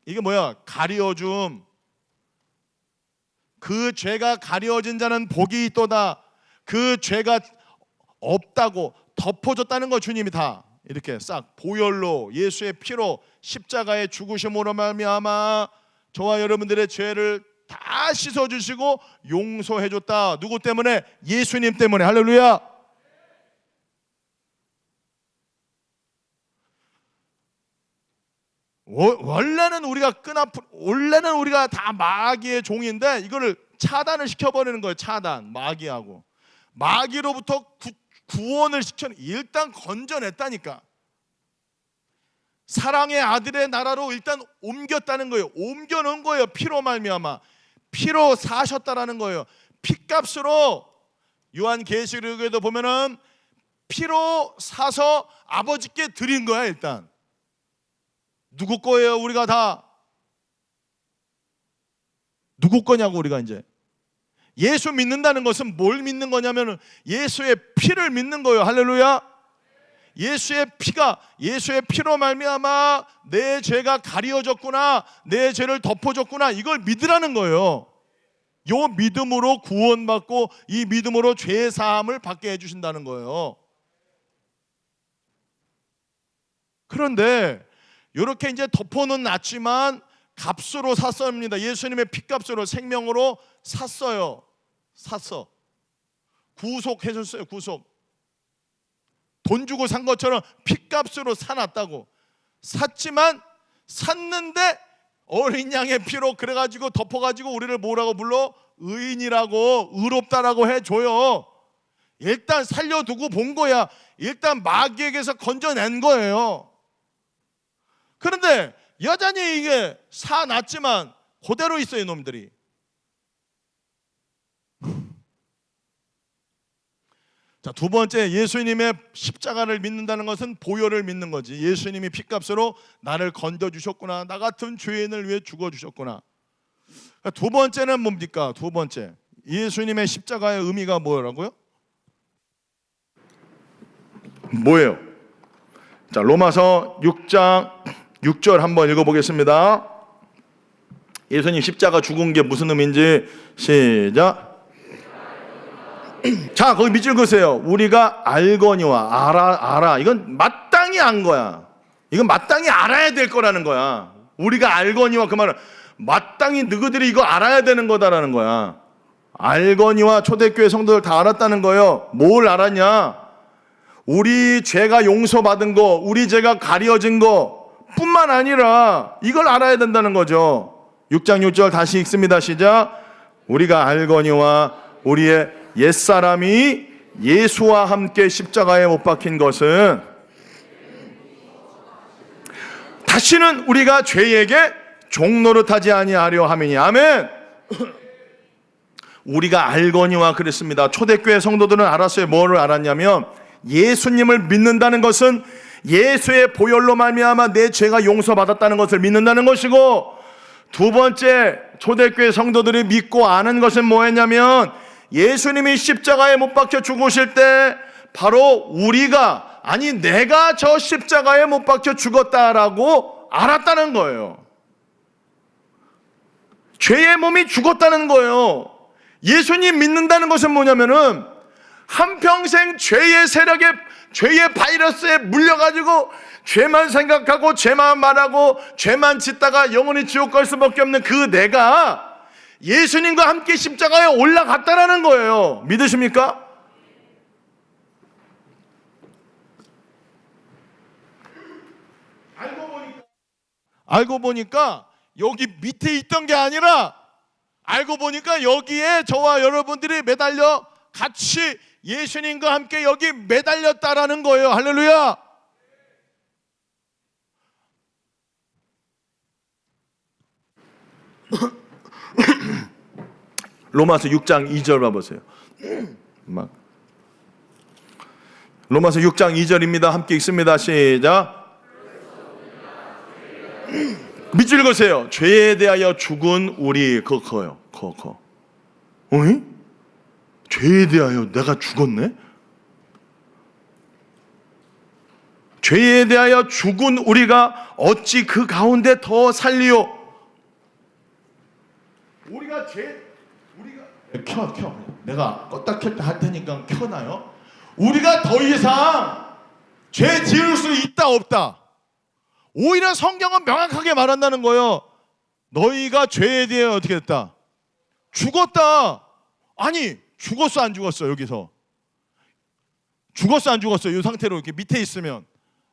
이게 뭐야? 가려줌. 그 죄가 가려진 자는 복이 있도다. 그 죄가 없다고 덮어줬다는 거 주님이 다 이렇게 싹 보혈로 예수의 피로 십자가의 죽으심으로 말미암아 저와 여러분들의 죄를 다 씻어주시고 용서해줬다. 누구 때문에? 예수님 때문에. 할렐루야. 원래는 우리가 다 마귀의 종인데 이거를 차단을 시켜버리는 거예요. 차단. 마귀로부터 구원을 시켜 일단 건져냈다니까. 사랑의 아들의 나라로 일단 옮겼다는 거예요. 옮겨놓은 거예요. 피로 말미암아 피로 사셨다라는 거예요. 피값으로 요한계시록에도 보면은 피로 사서 아버지께 드린 거야. 일단 누구 거예요? 우리가 다 누구 거냐고. 우리가 이제 예수 믿는다는 것은 뭘 믿는 거냐면 예수의 피를 믿는 거예요. 할렐루야. 예수의 피로 말미암아 내 죄가 가려졌구나, 내 죄를 덮어줬구나, 이걸 믿으라는 거예요. 요 믿음으로 구원받고 이 믿음으로 죄 사함을 받게 해주신다는 거예요. 그런데 이렇게 이제 덮어는 놨지만 값으로 샀습니다. 예수님의 피값으로, 생명으로 샀어요. 샀어. 구속해줬어요. 구속. 돈 주고 산 것처럼 피값으로 사놨다고. 샀지만 샀는데 어린 양의 피로 그래가지고 덮어가지고 우리를 뭐라고 불러? 의인이라고, 의롭다라고 해줘요. 일단 살려두고 본 거야. 일단 마귀에게서 건져낸 거예요. 그런데 여전히 이게 사놨지만 그대로 있어요, 이놈들이. 자, 두 번째, 예수님의 십자가를 믿는다는 것은 보혈을 믿는 거지. 예수님이 피값으로 나를 건져주셨구나, 나 같은 죄인을 위해 죽어주셨구나. 두 번째는 뭡니까? 두 번째, 예수님의 십자가의 의미가 뭐라고요? 뭐예요? 자, 로마서 6장 6절 한번 읽어보겠습니다. 예수님 십자가 죽은 게 무슨 의미인지 시작. 자, 거기 밑줄 그으세요. 우리가 알거니와 알아. 이건 마땅히 안 거야. 이건 마땅히 알아야 될 거라는 거야. 우리가 알거니와, 그 말은 마땅히 너희들이 이거 알아야 되는 거다라는 거야. 알거니와 초대교회 성도들 다 알았다는 거예요. 뭘 알았냐? 우리 죄가 용서받은 거, 우리 죄가 가려진 거 뿐만 아니라 이걸 알아야 된다는 거죠. 6장 6절 다시 읽습니다. 시작. 우리가 알거니와 우리의 옛사람이 예수와 함께 십자가에 못 박힌 것은 다시는 우리가 죄에게 종노릇하지 아니하려 함이니. 아멘. 우리가 알거니와 그랬습니다. 초대교회 성도들은 알았어요. 뭐를 알았냐면 예수님을 믿는다는 것은 예수의 보혈로 말미암아 내 죄가 용서받았다는 것을 믿는다는 것이고, 두 번째 초대교회 성도들이 믿고 아는 것은 뭐였냐면 예수님이 십자가에 못 박혀 죽으실 때 바로 우리가, 아니 내가 저 십자가에 못 박혀 죽었다라고 알았다는 거예요. 죄의 몸이 죽었다는 거예요. 예수님 믿는다는 것은 뭐냐면은 한평생 죄의 세력에, 죄의 바이러스에 물려가지고 죄만 생각하고 죄만 말하고 죄만 짓다가 영원히 지옥 갈 수밖에 없는 그 내가 예수님과 함께 십자가에 올라갔다라는 거예요. 믿으십니까? 알고 보니까 여기 밑에 있던 게 아니라 알고 보니까 여기에 저와 여러분들이 매달려 같이 예수님과 함께 여기 매달렸다라는 거예요. 할렐루야. 로마서 6장 2절 봐보세요. 로마서 6장 2절입니다. 함께 읽습니다. 시작. 밑줄 그으세요. 죄에 대하여 죽은 우리. 커요. 어이? 죄에 대하여 내가 죽었네? 죄에 대하여 죽은 우리가 어찌 그 가운데 더 살리요? 우리가 켜. 내가 껐다 켰다 할 테니까 켜놔요. 우리가 더 이상 죄 지을 수 있다 없다. 오히려 성경은 명확하게 말한다는 거예요. 너희가 죄에 대해 어떻게 됐다? 죽었다. 아니, 죽었어 안 죽었어? 여기서 죽었어 안 죽었어? 이 상태로 이렇게 밑에 있으면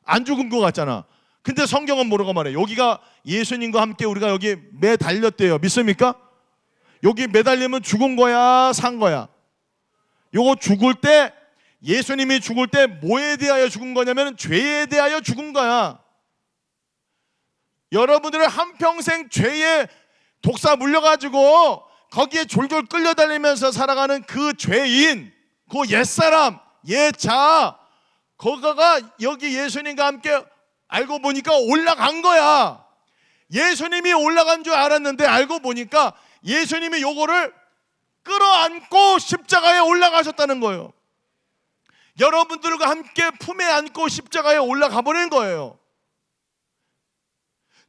안 죽은 것 같잖아. 근데 성경은 뭐라고 말해? 여기가 예수님과 함께 우리가 여기 매달렸대요. 믿습니까? 여기 매달리면 죽은 거야, 산 거야? 요거 죽을 때, 예수님이 죽을 때 뭐에 대하여 죽은 거냐면 죄에 대하여 죽은 거야. 여러분들을 한평생 죄에 독사 물려가지고 거기에 졸졸 끌려다니면서 살아가는 그 죄인, 그 옛사람, 옛자, 거가가 여기 예수님과 함께 알고 보니까 올라간 거야. 예수님이 올라간 줄 알았는데 알고 보니까 예수님이 요거를 끌어안고 십자가에 올라가셨다는 거예요. 여러분들과 함께 품에 안고 십자가에 올라가 버린 거예요.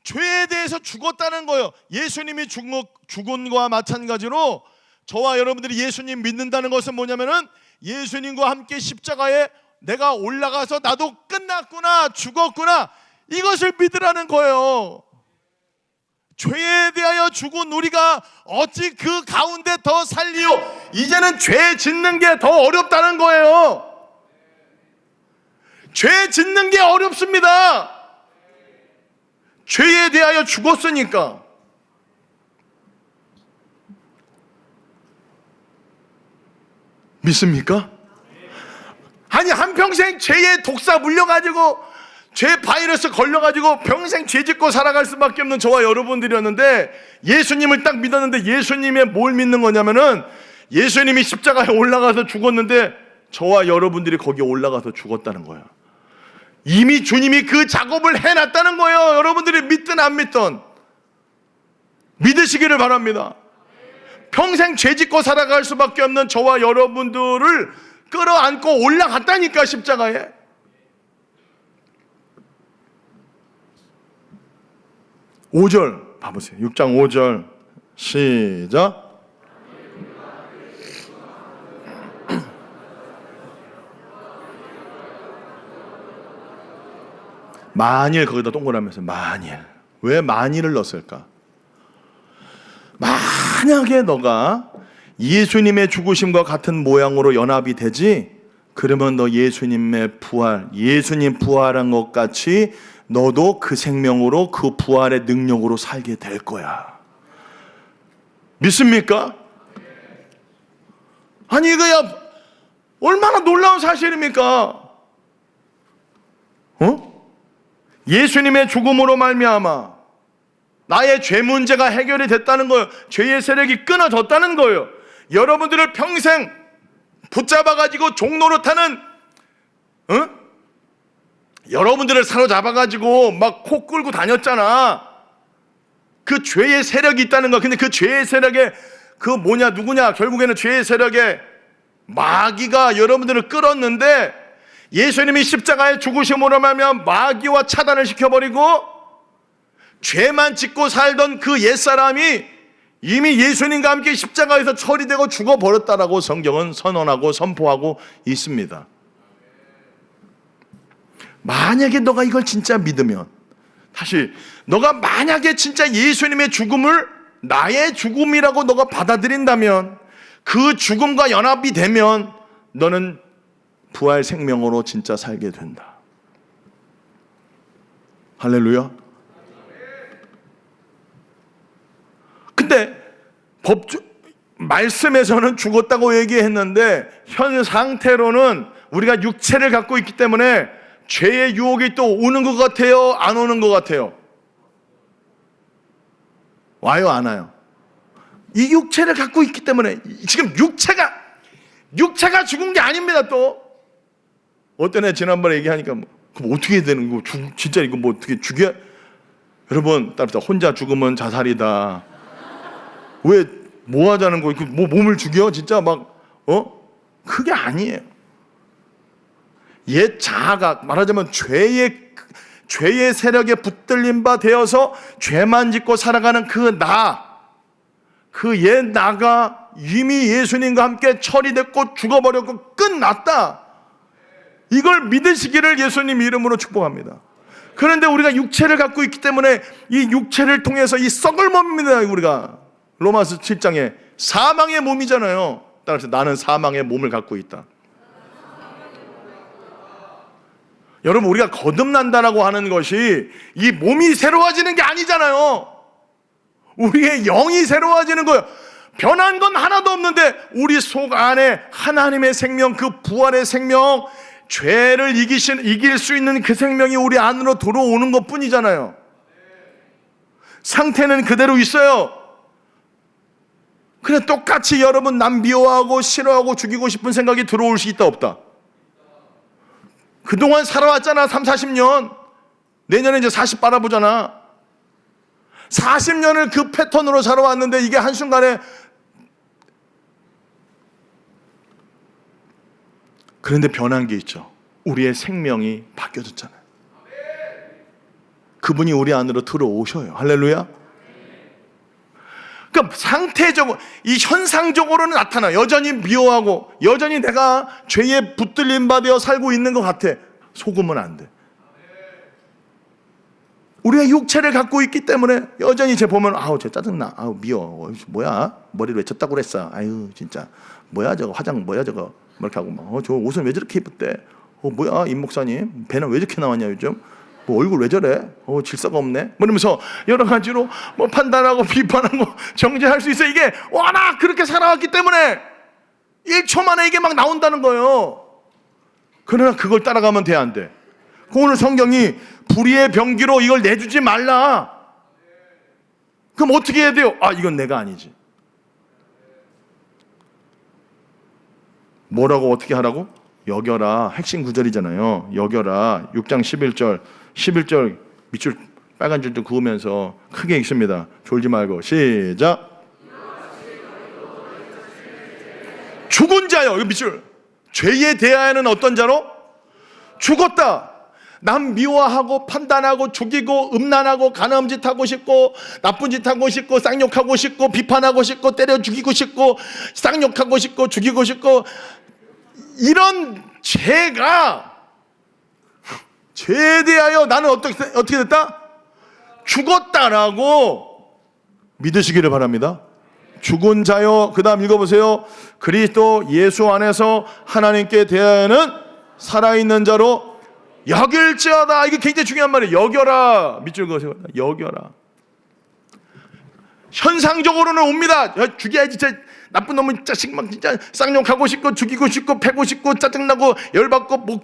죄에 대해서 죽었다는 거예요. 예수님이 죽은 거와 마찬가지로 저와 여러분들이 예수님 믿는다는 것은 뭐냐면은 예수님과 함께 십자가에 내가 올라가서 나도 끝났구나, 죽었구나, 이것을 믿으라는 거예요. 죄에 대하여 죽은 우리가 어찌 그 가운데 더 살리요? 이제는 죄 짓는 게 더 어렵다는 거예요. 죄 짓는 게 어렵습니다. 죄에 대하여 죽었으니까. 믿습니까? 아니 한평생 죄에 독사 물려가지고 죄 바이러스 걸려가지고 평생 죄 짓고 살아갈 수밖에 없는 저와 여러분들이었는데 예수님을 딱 믿었는데 예수님의 뭘 믿는 거냐면은 예수님이 십자가에 올라가서 죽었는데 저와 여러분들이 거기에 올라가서 죽었다는 거예요. 이미 주님이 그 작업을 해놨다는 거예요. 여러분들이 믿든 안 믿든 믿으시기를 바랍니다. 평생 죄 짓고 살아갈 수밖에 없는 저와 여러분들을 끌어안고 올라갔다니까 십자가에. 오절 봐보세요. 6장 5절 시작. 만일 거기다 동그라면서 만일. 왜 만일을 넣었을까? 만약에 너가 예수님의 죽으심과 같은 모양으로 연합이 되지, 그러면 너 예수님의 부활, 예수님 부활한 것 같이 너도 그 생명으로 그 부활의 능력으로 살게 될 거야. 믿습니까? 아니 이거야 얼마나 놀라운 사실입니까? 예수님의 죽음으로 말미암아 나의 죄 문제가 해결이 됐다는 거예요. 죄의 세력이 끊어졌다는 거예요. 여러분들을 평생 붙잡아가지고 종노릇하는 여러분들을 사로잡아가지고 막 코 끌고 다녔잖아. 그 죄의 세력이 있다는 거. 근데 그 죄의 세력에 그 뭐냐 누구냐, 결국에는 죄의 세력에 마귀가 여러분들을 끌었는데 예수님이 십자가에 죽으심으로 말미암아 마귀와 차단을 시켜버리고 죄만 짓고 살던 그 옛사람이 이미 예수님과 함께 십자가에서 처리되고 죽어버렸다라고 성경은 선언하고 선포하고 있습니다. 만약에 너가 이걸 진짜 믿으면, 다시 너가 만약에 진짜 예수님의 죽음을 나의 죽음이라고 너가 받아들인다면, 그 죽음과 연합이 되면 너는 부활 생명으로 진짜 살게 된다. 할렐루야. 근데 말씀에서는 죽었다고 얘기했는데 현 상태로는 우리가 육체를 갖고 있기 때문에 죄의 유혹이 또 오는 것 같아요? 안 오는 것 같아요? 와요? 안 와요? 이 육체를 갖고 있기 때문에 지금 육체가 죽은 게 아닙니다. 또 어떤 애 지난번에 얘기하니까 그럼 어떻게 해야 되는 거? 진짜 이거 뭐 어떻게 죽여? 여러분 따라서 혼자 죽으면 자살이다. 왜 뭐 하자는 거예요? 뭐 몸을 죽여? 진짜 그게 아니에요. 옛 자아가 말하자면 죄의 세력에 붙들린 바 되어서 죄만 짓고 살아가는 그 옛 나가 이미 예수님과 함께 처리됐고 죽어버렸고 끝났다. 이걸 믿으시기를 예수님 이름으로 축복합니다. 그런데 우리가 육체를 갖고 있기 때문에 이 육체를 통해서 이 썩을 몸입니다. 우리가 로마서 7장에 사망의 몸이잖아요. 따라서 나는 사망의 몸을 갖고 있다. 여러분 우리가 거듭난다라고 하는 것이 이 몸이 새로워지는 게 아니잖아요. 우리의 영이 새로워지는 거예요. 변한 건 하나도 없는데 우리 속 안에 하나님의 생명, 그 부활의 생명, 죄를 이길 수 있는 그 생명이 우리 안으로 들어오는 것 뿐이잖아요. 상태는 그대로 있어요. 그래 똑같이 여러분 남 미워하고 싫어하고 죽이고 싶은 생각이 들어올 수 있다 없다? 그동안 살아왔잖아. 3, 40년. 내년에 이제 40 바라보잖아. 40년을 그 패턴으로 살아왔는데 이게 한순간에, 그런데 변한 게 있죠. 우리의 생명이 바뀌어졌잖아요. 그분이 우리 안으로 들어오셔요. 할렐루야. 그러니까 상태적으로, 이 현상적으로는 나타나. 여전히 미워하고 여전히 내가 죄에 붙들림 받아 살고 있는 것 같아. 속으면 안 돼. 우리가 육체를 갖고 있기 때문에 여전히 쟤 보면 아우 쟤 짜증나. 아우 미워. 뭐야? 머리를 왜 쳤다고 그랬어. 아유 진짜. 뭐야 저거 화장 뭐야 저거. 이렇게 하고 막 저 옷은 왜 저렇게 입었대. 뭐야 임 목사님 배는 왜 저렇게 나왔냐 요즘. 뭐 얼굴 왜 저래? 질서가 없네. 뭐 이러면서 여러 가지로 뭐 판단하고 비판하고 정죄할 수 있어. 이게 워낙 그렇게 살아왔기 때문에 1초 만에 이게 막 나온다는 거예요. 그러나 그걸 따라가면 돼 안 돼? 오늘 성경이 불의의 병기로 이걸 내주지 말라. 그럼 어떻게 해야 돼요? 아 이건 내가 아니지. 뭐라고 어떻게 하라고? 여겨라. 핵심 구절이잖아요. 여겨라. 6장 11절 밑줄 빨간 줄도 그으면서 크게 읽습니다. 졸지 말고 시작. 죽은 자요. 이 밑줄. 죄에 대하여는 어떤 자로? 죽었다. 남 미워하고 판단하고 죽이고 음란하고 간음한 짓 하고 싶고 나쁜 짓 하고 싶고 쌍욕하고 싶고 비판하고 싶고 때려 죽이고 싶고 쌍욕하고 싶고 죽이고 싶고 이런 죄에 대하여 나는 어떻게 됐다? 죽었다라고 믿으시기를 바랍니다. 죽은 자요. 그 다음 읽어보세요. 그리스도 예수 안에서 하나님께 대하여는 살아있는 자로 여길지어다. 이게 굉장히 중요한 말이에요. 여겨라. 밑줄 그으세요. 여겨라. 현상적으로는 옵니다. 죽여야지. 진짜 나쁜 놈은 자식 막 진짜 쌍욕하고 싶고 죽이고 싶고 패고 싶고 짜증나고 열받고 뭐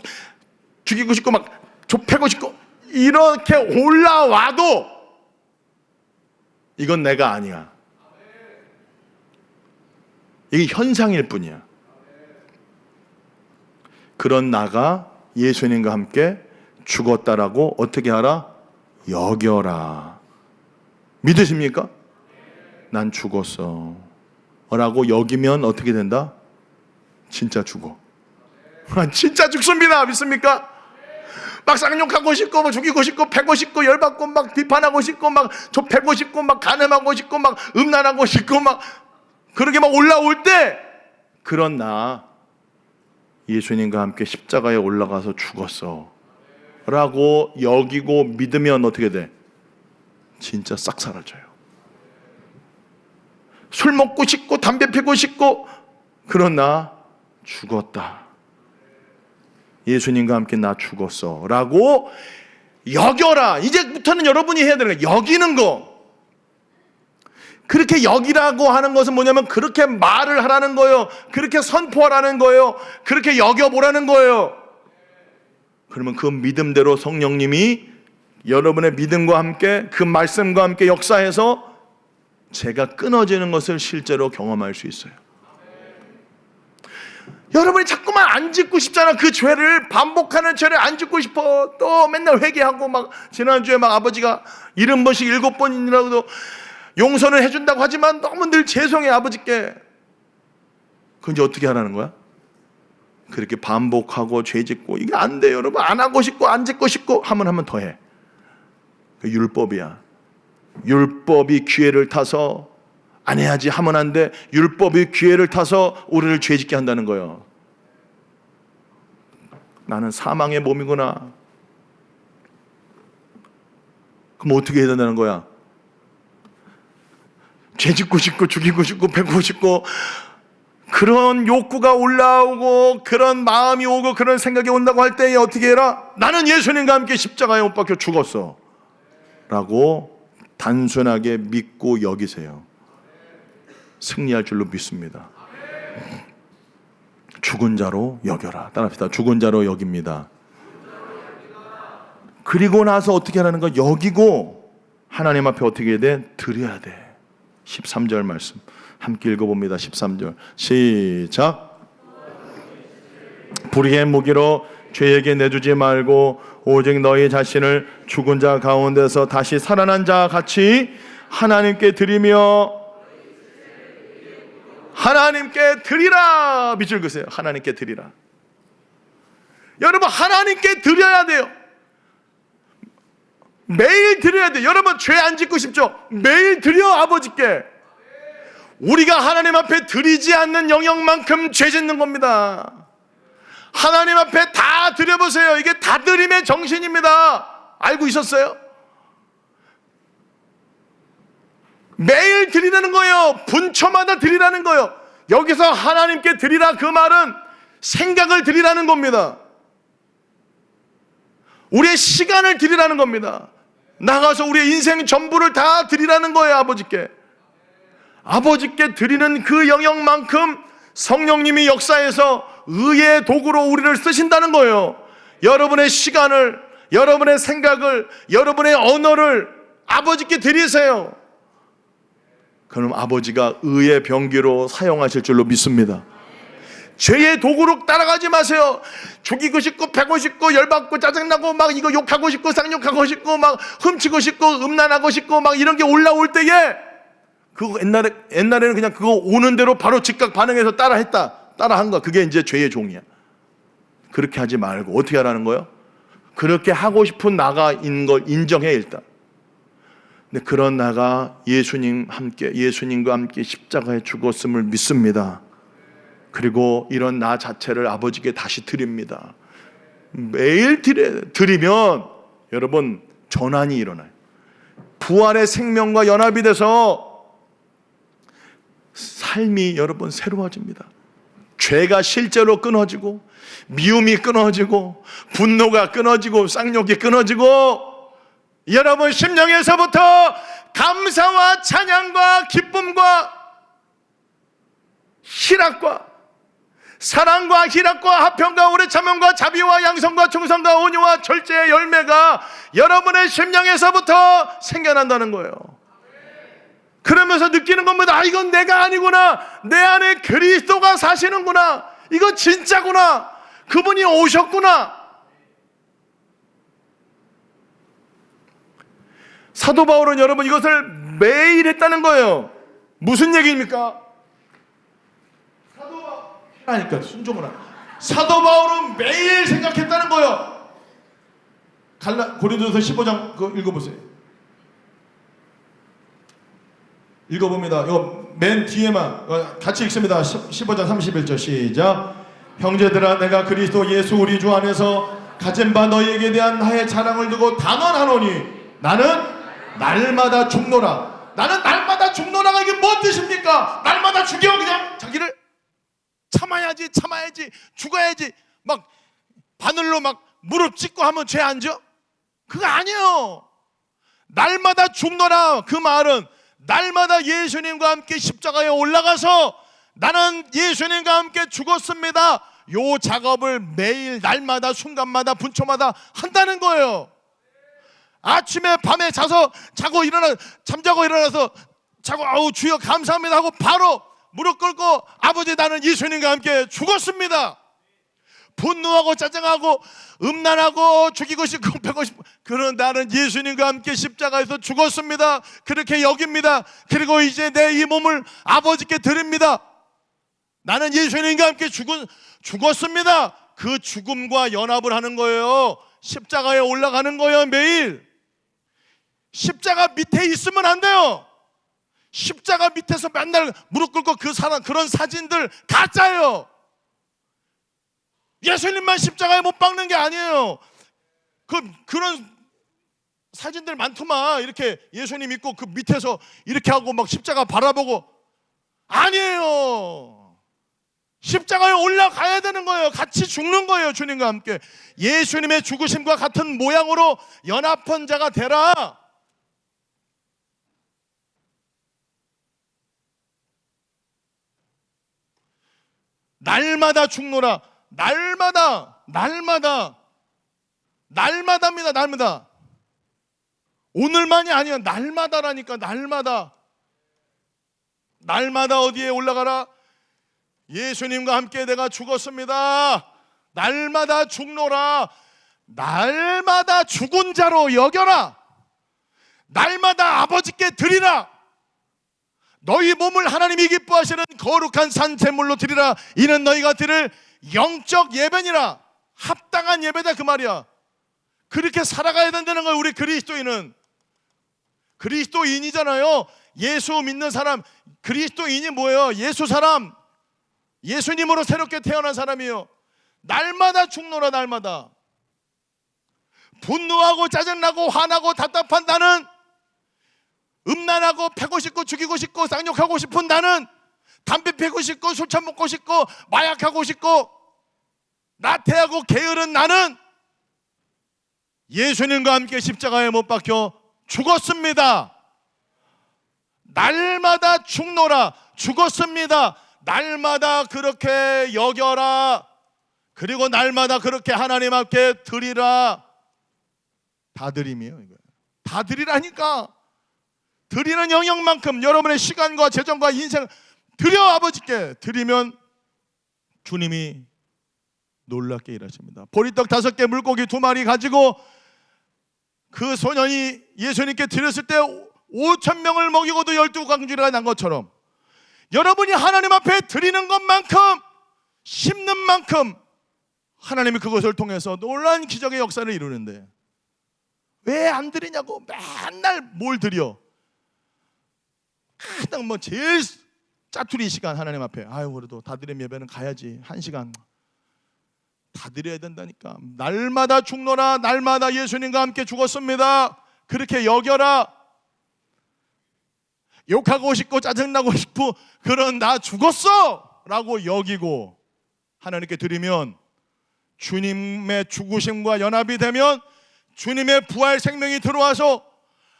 죽이고 싶고 막 좁패고 싶고 이렇게 올라와도 이건 내가 아니야. 이게 현상일 뿐이야. 그런 나가 예수님과 함께 죽었다라고 어떻게 하라? 여겨라. 믿으십니까? 난 죽었어 라고 여기면 어떻게 된다? 진짜 죽어. 진짜 죽습니다. 믿습니까? 막 쌍욕하고 싶고 막 죽이고 싶고 패고 싶고 열받고 막 비판하고 싶고 막 좁히고 싶고 막 간음하고 싶고 막 음란하고 싶고 막 그렇게 막 올라올 때 그런 나 예수님과 함께 십자가에 올라가서 죽었어 라고 여기고 믿으면 어떻게 돼? 진짜 싹 사라져요. 술 먹고 싶고 담배 피고 싶고 그런 나 죽었다. 예수님과 함께 나 죽었어 라고 여겨라. 이제부터는 여러분이 해야 되는 거예요. 여기는 거. 그렇게 여기라고 하는 것은 뭐냐면 그렇게 말을 하라는 거예요. 그렇게 선포하라는 거예요. 그렇게 여겨보라는 거예요. 그러면 그 믿음대로 성령님이 여러분의 믿음과 함께 그 말씀과 함께 역사해서 죄가 끊어지는 것을 실제로 경험할 수 있어요. 여러분이 자꾸만 안 짓고 싶잖아. 그 죄를 반복하는 죄를 안 짓고 싶어. 또 맨날 회개하고 막 지난주에 막 아버지가 70번씩 7번이라고도 용서를 해준다고 하지만 너무 늘 죄송해 아버지께. 그건 이제 어떻게 하라는 거야? 그렇게 반복하고 죄 짓고 이게 안 돼요. 여러분 안 하고 싶고 안 짓고 싶고 하면 더 해. 그 율법이야. 율법이 기회를 타서 안 해야지 하면 안 돼. 율법이 기회를 타서 우리를 죄 짓게 한다는 거예요. 나는 사망의 몸이구나. 그럼 어떻게 해야 된다는 거야? 죄 짓고 싶고 죽이고 싶고 패고 싶고 그런 욕구가 올라오고 그런 마음이 오고 그런 생각이 온다고 할 때 어떻게 해라? 나는 예수님과 함께 십자가에 못 박혀 죽었어 라고 단순하게 믿고 여기세요. 승리할 줄로 믿습니다. 죽은 자로 여겨라. 따라합시다. 죽은 자로 여깁니다. 그리고 나서 어떻게 하라는 거? 여기고 하나님 앞에 어떻게 해야 돼? 드려야 돼. 13절 말씀 함께 읽어봅니다. 13절 시작. 불의의 무기로 죄에게 내주지 말고 오직 너희 자신을 죽은 자 가운데서 다시 살아난 자 같이 하나님께 드리며 하나님께 드리라. 밑줄 그으세요. 하나님께 드리라. 여러분, 하나님께 드려야 돼요. 매일 드려야 돼요. 여러분, 죄 안 짓고 싶죠? 매일 드려. 아버지께. 우리가 하나님 앞에 드리지 않는 영역만큼 죄 짓는 겁니다. 하나님 앞에 다 드려보세요. 이게 다 드림의 정신입니다. 알고 있었어요? 매일 드리라는 거예요. 분초마다 드리라는 거예요. 여기서 하나님께 드리라, 그 말은 생각을 드리라는 겁니다. 우리의 시간을 드리라는 겁니다. 나가서 우리의 인생 전부를 다 드리라는 거예요. 아버지께. 아버지께 드리는 그 영역만큼 성령님이 역사해서 의의 도구로 우리를 쓰신다는 거예요. 여러분의 시간을, 여러분의 생각을, 여러분의 언어를 아버지께 드리세요. 그럼 아버지가 의의 병기로 사용하실 줄로 믿습니다. 죄의 도구로 따라가지 마세요. 죽이고 싶고 패고 싶고 열받고 짜증나고 막 이거 욕하고 싶고 쌍욕하고 싶고 막 훔치고 싶고 음란하고 싶고 막 이런 게 올라올 때에 그거 옛날에는 그냥 그거 오는 대로 바로 즉각 반응해서 따라한 거야. 그게 이제 죄의 종이야. 그렇게 하지 말고 어떻게 하라는 거예요? 그렇게 하고 싶은 나가인 걸 인정해 일단. 근데 그런 나가 예수님과 함께 십자가에 죽었음을 믿습니다. 그리고 이런 나 자체를 아버지께 다시 드립니다. 매일 드리면 여러분 전환이 일어나요. 부활의 생명과 연합이 돼서 삶이 여러분 새로워집니다. 죄가 실제로 끊어지고 미움이 끊어지고 분노가 끊어지고 쌍욕이 끊어지고 여러분 심령에서부터 감사와 찬양과 기쁨과 희락과 사랑과 희락과 화평과 오래 참음과 자비와 양성과 충성과 온유와 절제의 열매가 여러분의 심령에서부터 생겨난다는 거예요. 그러면서 느끼는 겁니다. 아, 이건 내가 아니구나. 내 안에 그리스도가 사시는구나. 이거 진짜구나. 그분이 오셨구나. 사도 바울은 여러분 이것을 매일 했다는 거예요. 무슨 얘기입니까? 하니까 순종을 하라. 사도 바울은 매일 생각했다는 거예요. 고린도서 15장 그거 읽어보세요. 읽어봅니다. 이거 맨 뒤에만 같이 읽습니다. 15장 31절 시작. 형제들아, 내가 그리스도 예수 우리 주 안에서 가진 바 너희에게 대한 나의 자랑을 두고 단언하노니 나는 날마다 죽노라. 나는 날마다 죽노라가 이게 뭔 뜻입니까? 날마다 죽여. 그냥 자기를 참아야지 죽어야지 막 바늘로 막 무릎 찢고 하면 죄 안 져? 그거 아니에요. 날마다 죽노라. 그 말은 날마다 예수님과 함께 십자가에 올라가서 나는 예수님과 함께 죽었습니다. 요 작업을 매일 날마다 순간마다 분초마다 한다는 거예요. 아침에 밤에 잠자고 일어나서 아우 주여 감사합니다 하고 바로 무릎 꿇고 아버지 나는 예수님과 함께 죽었습니다. 분노하고 짜증하고 음란하고 죽이고 싶고 패고 싶고 그런 나는 예수님과 함께 십자가에서 죽었습니다. 그렇게 여깁니다. 그리고 이제 내 이 몸을 아버지께 드립니다. 나는 예수님과 함께 죽었습니다. 그 죽음과 연합을 하는 거예요. 십자가에 올라가는 거예요. 매일 십자가 밑에 있으면 안 돼요. 십자가 밑에서 맨날 무릎 꿇고 그런 사진들 가짜예요. 예수님만 십자가에 못 박는 게 아니에요. 그런 사진들 많더만. 이렇게 예수님 있고 그 밑에서 이렇게 하고 막 십자가 바라보고 아니에요. 십자가에 올라가야 되는 거예요. 같이 죽는 거예요. 주님과 함께 예수님의 죽으심과 같은 모양으로 연합한 자가 되라. 날마다 죽노라. 날마다입니다. 날마다. 오늘만이 아니야. 날마다라니까. 날마다 어디에 올라가라? 예수님과 함께 내가 죽었습니다. 날마다 죽노라. 날마다 죽은 자로 여겨라. 날마다 아버지께 드리라. 너희 몸을 하나님이 기뻐하시는 거룩한 산제물로 드리라. 이는 너희가 드릴 영적 예배니라. 합당한 예배다 그 말이야. 그렇게 살아가야 된다는 거예요. 우리 그리스도인은. 그리스도인이잖아요. 예수 믿는 사람. 그리스도인이 뭐예요? 예수 사람. 예수님으로 새롭게 태어난 사람이에요. 날마다 죽노라. 날마다. 분노하고 짜증나고 화나고 답답한 나는, 음란하고 패고 싶고 죽이고 싶고 쌍욕하고 싶은 나는, 담배 피고 싶고 술 처먹고 싶고 마약하고 싶고 나태하고 게으른 나는 예수님과 함께 십자가에 못 박혀 죽었습니다. 날마다 죽노라. 죽었습니다. 날마다 그렇게 여겨라. 그리고 날마다 그렇게 하나님 앞에 드리라. 다 드림이에요. 이거 다 드리라니까. 드리는 영역만큼 여러분의 시간과 재정과 인생을 드려. 아버지께 드리면 주님이 놀랍게 일하십니다. 보리떡 5개 물고기 2마리 가지고 그 소년이 예수님께 드렸을 때 5,000명을 먹이고도 12광주리가 난 것처럼 여러분이 하나님 앞에 드리는 것만큼, 심는 만큼 하나님이 그것을 통해서 놀라운 기적의 역사를 이루는데 왜 안 드리냐고. 맨날 뭘 드려. 가장 제일 짜투리 시간 하나님 앞에, 아유 그래도 다 드림 예배는 가야지. 1시간 다 드려야 된다니까. 날마다 죽노라. 날마다 예수님과 함께 죽었습니다. 그렇게 여겨라. 욕하고 싶고 짜증나고 싶고 그런 나 죽었어 라고 여기고 하나님께 드리면, 주님의 죽으심과 연합이 되면 주님의 부활 생명이 들어와서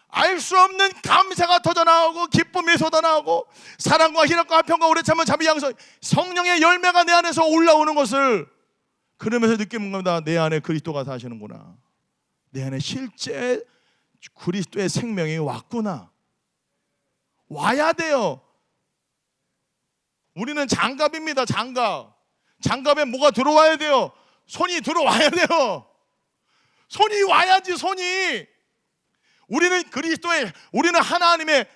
알 수 없는 감사가 터져나오고 기쁨이 쏟아나오고 사랑과 희락과 화평과 오래 참은 자비 양성, 성령의 열매가 내 안에서 올라오는 것을 그러면서 느끼는 겁니다. 내 안에 그리스도가 사시는구나. 내 안에 실제 그리스도의 생명이 왔구나. 와야 돼요. 우리는 장갑입니다. 장갑에 뭐가 들어와야 돼요? 손이 들어와야 돼요. 손이 와야지. 손이. 우리는 하나님의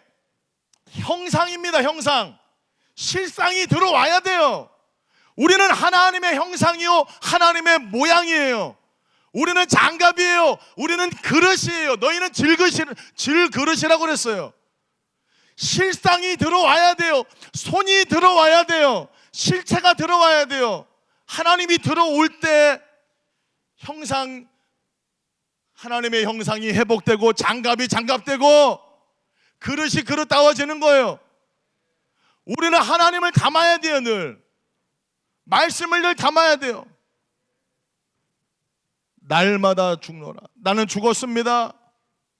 형상입니다. 형상. 실상이 들어와야 돼요. 우리는 하나님의 형상이요, 하나님의 모양이에요. 우리는 장갑이에요. 우리는 그릇이에요. 너희는 질그릇이라고 그랬어요. 실상이 들어와야 돼요. 손이 들어와야 돼요. 실체가 들어와야 돼요. 하나님이 들어올 때 하나님의 형상이 회복되고 장갑이 장갑되고 그릇이 그릇다워지는 거예요. 우리는 하나님을 담아야 돼요. 늘 말씀을 늘 담아야 돼요. 날마다 죽노라. 나는 죽었습니다.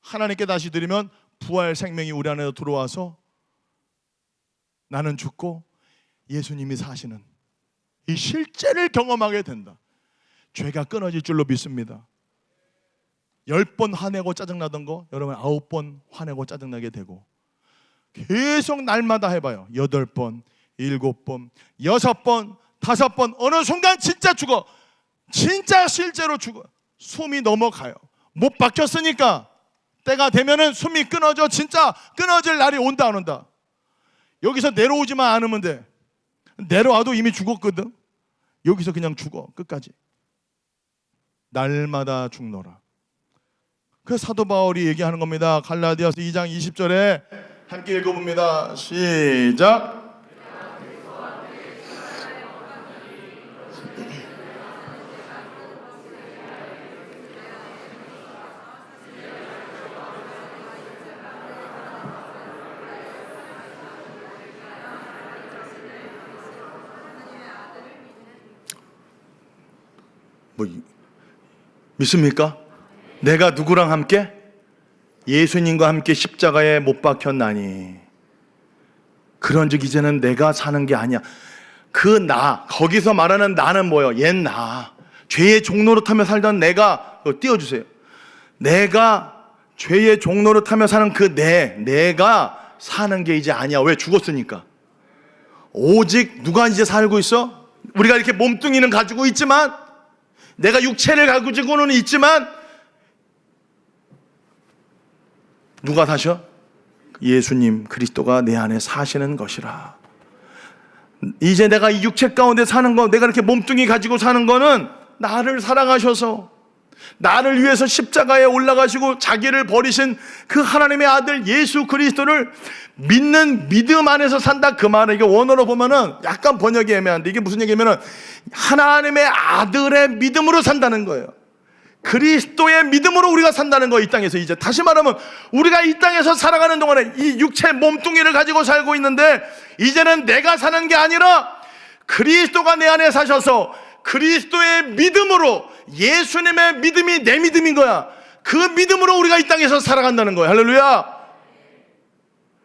하나님께 다시 드리면 부활 생명이 우리 안에 들어와서 나는 죽고 예수님이 사시는 이 실제를 경험하게 된다. 죄가 끊어질 줄로 믿습니다. 10번 화내고 짜증나던 거 여러분 9번 화내고 짜증나게 되고, 계속 날마다 해봐요. 8번, 7번, 6번, 5번. 어느 순간 진짜 죽어. 진짜 실제로 죽어. 숨이 넘어가요. 못 박혔으니까 때가 되면은 숨이 끊어져. 진짜 끊어질 날이 온다 안 온다. 여기서 내려오지만 않으면 돼. 내려와도 이미 죽었거든. 여기서 그냥 죽어. 끝까지. 날마다 죽노라. 그 사도 바울이 얘기하는 겁니다. 갈라디아서 2장 20절에 함께 읽어봅니다. 시작. 믿습니까? 내가 누구랑 함께? 예수님과 함께 십자가에 못 박혔나니. 그런즉 이제는 내가 사는 게 아니야. 거기서 말하는 나는 뭐예요? 옛 나. 죄의 종노릇하며 살던 내가, 띄워주세요. 내가 죄의 종노릇하며 사는 그 내가 사는 게 이제 아니야. 왜? 죽었으니까. 오직 누가 이제 살고 있어? 우리가 이렇게 몸뚱이는 가지고 있지만, 내가 육체를 가지고는 있지만, 누가 사셔? 예수님 그리스도가 내 안에 사시는 것이라. 이제 내가 이 육체 가운데 사는 거, 내가 이렇게 몸뚱이 가지고 사는 거는 나를 사랑하셔서 나를 위해서 십자가에 올라가시고 자기를 버리신 그 하나님의 아들 예수 그리스도를 믿는 믿음 안에서 산다. 그 말은, 이게 원어로 보면은 약간 번역이 애매한데, 이게 무슨 얘기냐면은 하나님의 아들의 믿음으로 산다는 거예요. 그리스도의 믿음으로 우리가 산다는 거예요. 이 땅에서. 이제 다시 말하면 우리가 이 땅에서 살아가는 동안에 이 육체 몸뚱이를 가지고 살고 있는데, 이제는 내가 사는 게 아니라 그리스도가 내 안에 사셔서 그리스도의 믿음으로, 예수님의 믿음이 내 믿음인 거야. 그 믿음으로 우리가 이 땅에서 살아간다는 거예요. 할렐루야.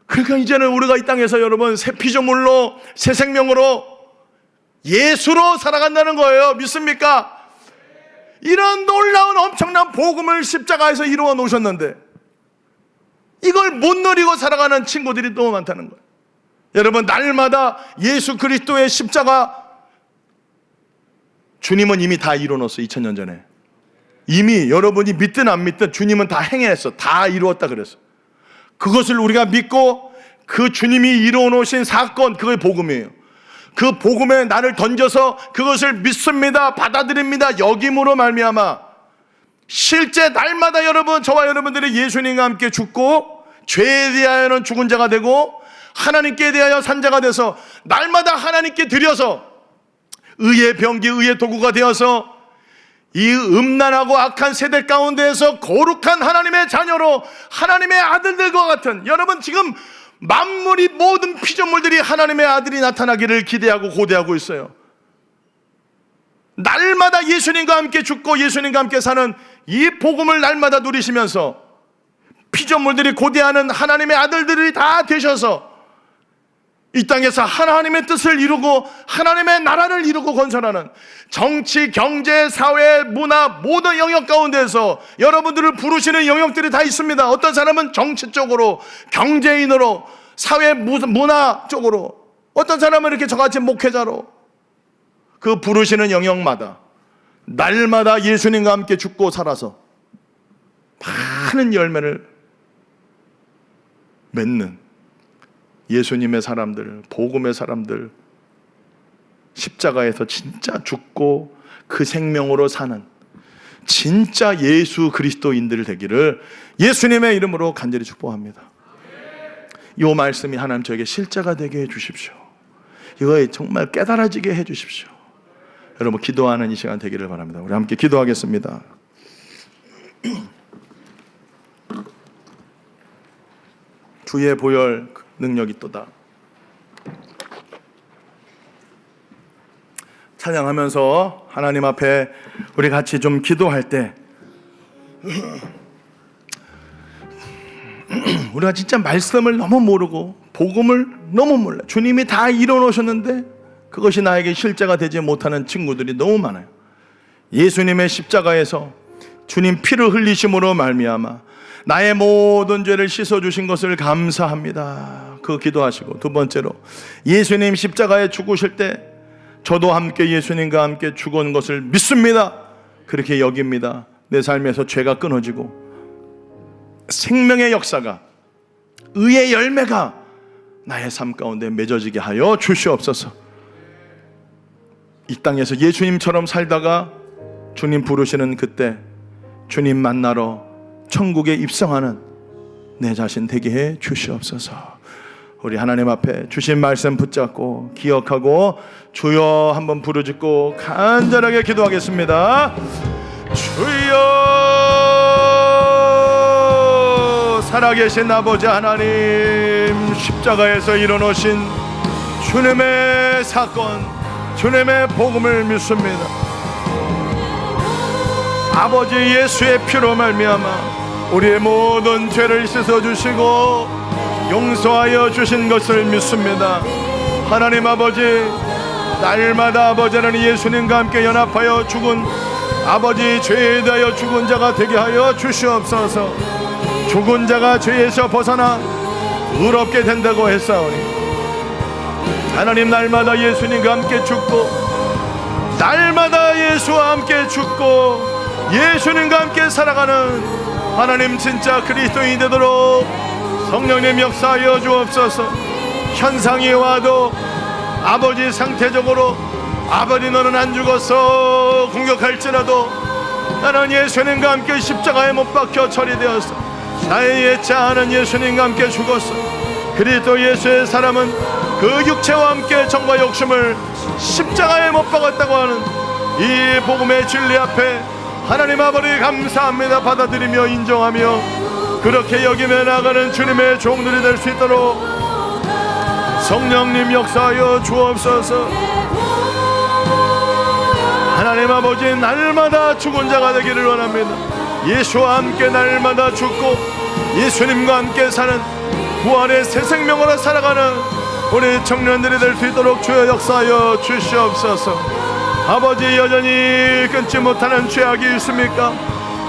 그러니까 이제는 우리가 이 땅에서 여러분 새 피조물로, 새 생명으로, 예수로 살아간다는 거예요. 믿습니까? 이런 놀라운 엄청난 복음을 십자가에서 이루어 놓으셨는데 이걸 못 누리고 살아가는 친구들이 너무 많다는 거예요. 여러분, 날마다 예수 그리스도의 십자가, 주님은 이미 다 이루어 놓았어요. 2000년 전에 이미 여러분이 믿든 안 믿든 주님은 다 행했어. 다 이루었다 그랬어. 그것을 우리가 믿고 그 주님이 이루어 놓으신 사건, 그게 복음이에요. 그 복음에 나를 던져서 그것을 믿습니다, 받아들입니다, 여김으로 말미암아 실제 날마다 여러분, 저와 여러분들이 예수님과 함께 죽고 죄에 대하여는 죽은 자가 되고 하나님께 대하여 산 자가 돼서 날마다 하나님께 드려서 의의 병기, 의의 도구가 되어서 이 음란하고 악한 세대 가운데에서 거룩한 하나님의 자녀로, 하나님의 아들들과 같은, 여러분 지금 만물이, 모든 피조물들이 하나님의 아들이 나타나기를 기대하고 고대하고 있어요. 날마다 예수님과 함께 죽고 예수님과 함께 사는 이 복음을 날마다 누리시면서 피조물들이 고대하는 하나님의 아들들이 다 되셔서 이 땅에서 하나님의 뜻을 이루고 하나님의 나라를 이루고 건설하는, 정치, 경제, 사회, 문화 모든 영역 가운데서 여러분들을 부르시는 영역들이 다 있습니다. 어떤 사람은 정치 쪽으로, 경제인으로, 사회 문화 쪽으로, 어떤 사람은 이렇게 저같이 목회자로, 그 부르시는 영역마다 날마다 예수님과 함께 죽고 살아서 많은 열매를 맺는 예수님의 사람들, 복음의 사람들, 십자가에서 진짜 죽고 그 생명으로 사는 진짜 예수 그리스도인들 되기를 예수님의 이름으로 간절히 축복합니다. 이 말씀이 하나님 저에게 실제가 되게 해주십시오. 이거 정말 깨달아지게 해주십시오. 여러분, 기도하는 이 시간 되기를 바랍니다. 우리 함께 기도하겠습니다. 주의 보혈 능력이 또다. 찬양하면서 하나님 앞에 우리 같이 좀 기도할 때 우리가 진짜 말씀을 너무 모르고 복음을 너무 몰라, 주님이 다 이뤄놓으셨는데 그것이 나에게 실제가 되지 못하는 친구들이 너무 많아요. 예수님의 십자가에서 주님 피를 흘리심으로 말미암아 나의 모든 죄를 씻어주신 것을 감사합니다. 그 기도하시고, 두 번째로 예수님 십자가에 죽으실 때 저도 함께 예수님과 함께 죽은 것을 믿습니다. 그렇게 여깁니다. 내 삶에서 죄가 끊어지고 생명의 역사가, 의의 열매가 나의 삶 가운데 맺어지게 하여 주시옵소서. 이 땅에서 예수님처럼 살다가 주님 부르시는 그때 주님 만나러 천국에 입성하는 내 자신 되게 해 주시옵소서. 우리 하나님 앞에 주신 말씀 붙잡고 기억하고 주여 한번 부르짖고 간절하게 기도하겠습니다. 주여, 살아계신 아버지 하나님, 십자가에서 일어나신 주님의 사건, 주님의 복음을 믿습니다. 아버지 예수의 피로 말미암아 우리의 모든 죄를 씻어주시고 용서하여 주신 것을 믿습니다. 하나님 아버지, 날마다 아버지는 예수님과 함께 연합하여 죽은, 아버지 죄에 대하여 죽은 자가 되게 하여 주시옵소서. 죽은 자가 죄에서 벗어나 의롭게 된다고 했사오니 하나님, 날마다 예수님과 함께 죽고 날마다 예수와 함께 죽고 예수님과 함께 살아가는 하나님 진짜 그리스도인이 되도록 성령님 역사하여 주옵소서. 현상이 와도 아버지 상태적으로 아버지 너는 안 죽었어 공격할지라도 나는 예수님과 함께 십자가에 못 박혀 처리되었어. 나의 예자는 예수님과 함께 죽었어. 그리스도 예수의 사람은 그 육체와 함께 정과 욕심을 십자가에 못 박았다고 하는 이 복음의 진리 앞에 하나님 아버지 감사합니다. 받아들이며 인정하며 그렇게 여기며 나가는 주님의 종들이 될 수 있도록 성령님 역사하여 주옵소서. 하나님 아버지, 날마다 죽은 자가 되기를 원합니다. 예수와 함께 날마다 죽고 예수님과 함께 사는 부활의 새 생명으로 살아가는 우리 청년들이 될 수 있도록 주여 역사하여 주시옵소서. 아버지, 여전히 끊지 못하는 죄악이 있습니까?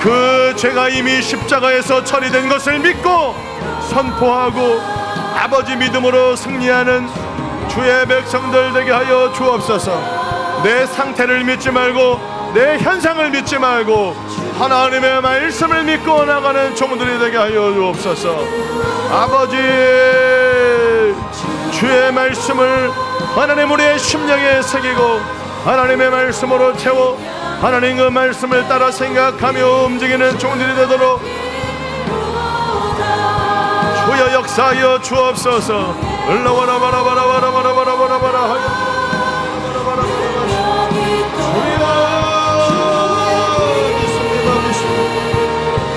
그 죄가 이미 십자가에서 처리된 것을 믿고 선포하고 아버지 믿음으로 승리하는 주의 백성들 되게 하여 주옵소서. 내 상태를 믿지 말고 내 현상을 믿지 말고 하나님의 말씀을 믿고 나가는 종들이 되게 하여 주옵소서. 아버지, 주의 말씀을 하나님 우리의 심령에 새기고 하나님의 말씀으로 채워 하나님 그 말씀을 따라 생각하며 움직이는 종들이 되도록 주여 역사하여 주옵소서. 흘러와라바라바라바라바라바라바라바라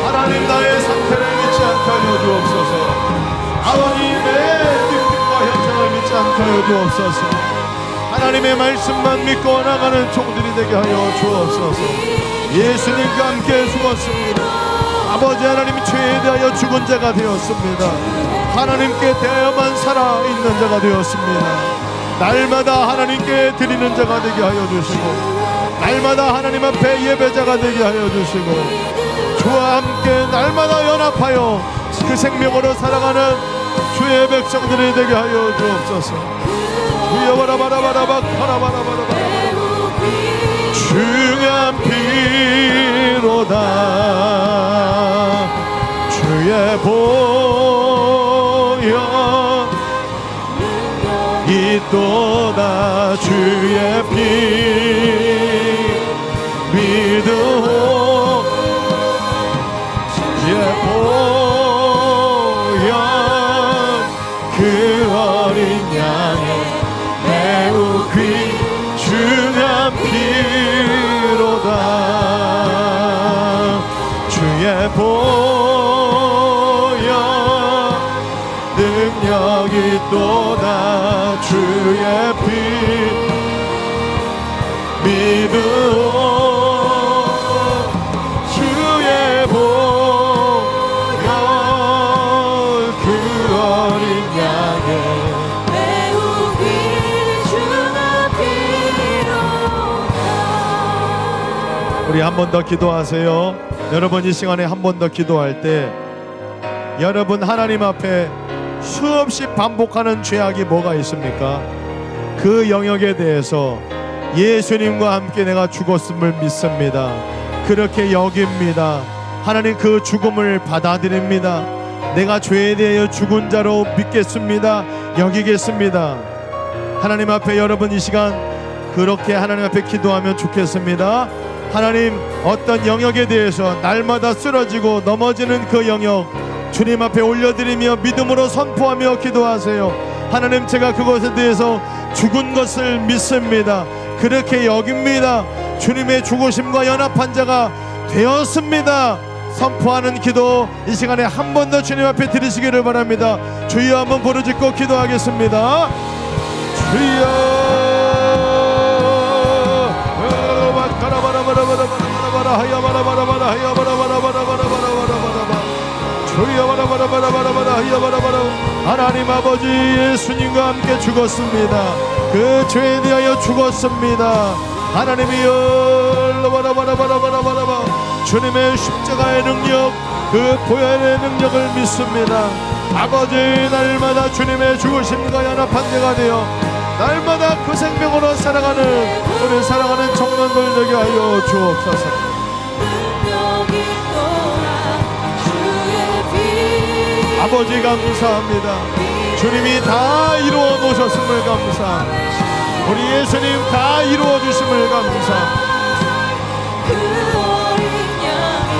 하나님, 나의 상태를 믿지 않게 하여 주옵소서. 아버님의 느낌과 현상을 믿지 않게 하여 주옵소서. 하나님의 말씀만 믿고 나가는 종들이 되게 하여 주옵소서. 예수님과 함께 죽었습니다. 아버지 하나님, 죄에 대하여 죽은 자가 되었습니다. 하나님께 대하여만 살아있는 자가 되었습니다. 날마다 하나님께 드리는 자가 되게 하여 주시고 날마다 하나님 앞에 예배자가 되게 하여 주시고 주와 함께 날마다 연합하여 그 생명으로 살아가는 주의 백성들이 되게 하여 주옵소서. 주여 바라바라바라바 바라바라바라바 중한 피로다 주의 보혈 있도다 주의 피 믿어 주의 보혈 그 어린 양의 매우 귀중한 피로다 주의 보혈 능력이 또다 주의 피 믿어 주의 보혈 그 어린 양의 매우 귀중한 피로다. 우리 한 번 더 기도하세요. 여러분, 이 시간에 한 번 더 기도할 때 여러분 하나님 앞에 수없이 반복하는 죄악이 뭐가 있습니까? 그 영역에 대해서 예수님과 함께 내가 죽었음을 믿습니다. 그렇게 여깁니다. 하나님, 그 죽음을 받아들입니다. 내가 죄에 대하여 죽은 자로 믿겠습니다. 여기겠습니다. 하나님 앞에 여러분 이 시간 그렇게 하나님 앞에 기도하면 좋겠습니다. 하나님, 어떤 영역에 대해서 날마다 쓰러지고 넘어지는 그 영역 주님 앞에 올려드리며 믿음으로 선포하며 기도하세요. 하나님, 제가 그것에 대해서 죽은 것을 믿습니다. 그렇게 여깁니다. 주님의 죽으심과 연합한 자가 되었습니다. 선포하는 기도 이 시간에 한 번 더 주님 앞에 드리시기를 바랍니다. 주여 한번 부르짖고 기도하겠습니다. 주여 하나님 아버지, 예수님과 함께 죽었습니다. 그 죄에 대하여 죽었습니다. 하나님이여 주님의 십자가의 능력, 그 보혈의 능력을 믿습니다. 아버지, 날마다 주님의 죽으심과 연합한 되어 날마다 그 생명으로 살아가는 우리 사랑하는 청년들 되게 하여 주옵소서. 능력이 또한 주의 피 아버지 감사합니다. 주님이 다 이루어 놓으셨음을 감사합니다. 우리 예수님 다 이루어 주심을 감사합니다. 그 어린 양의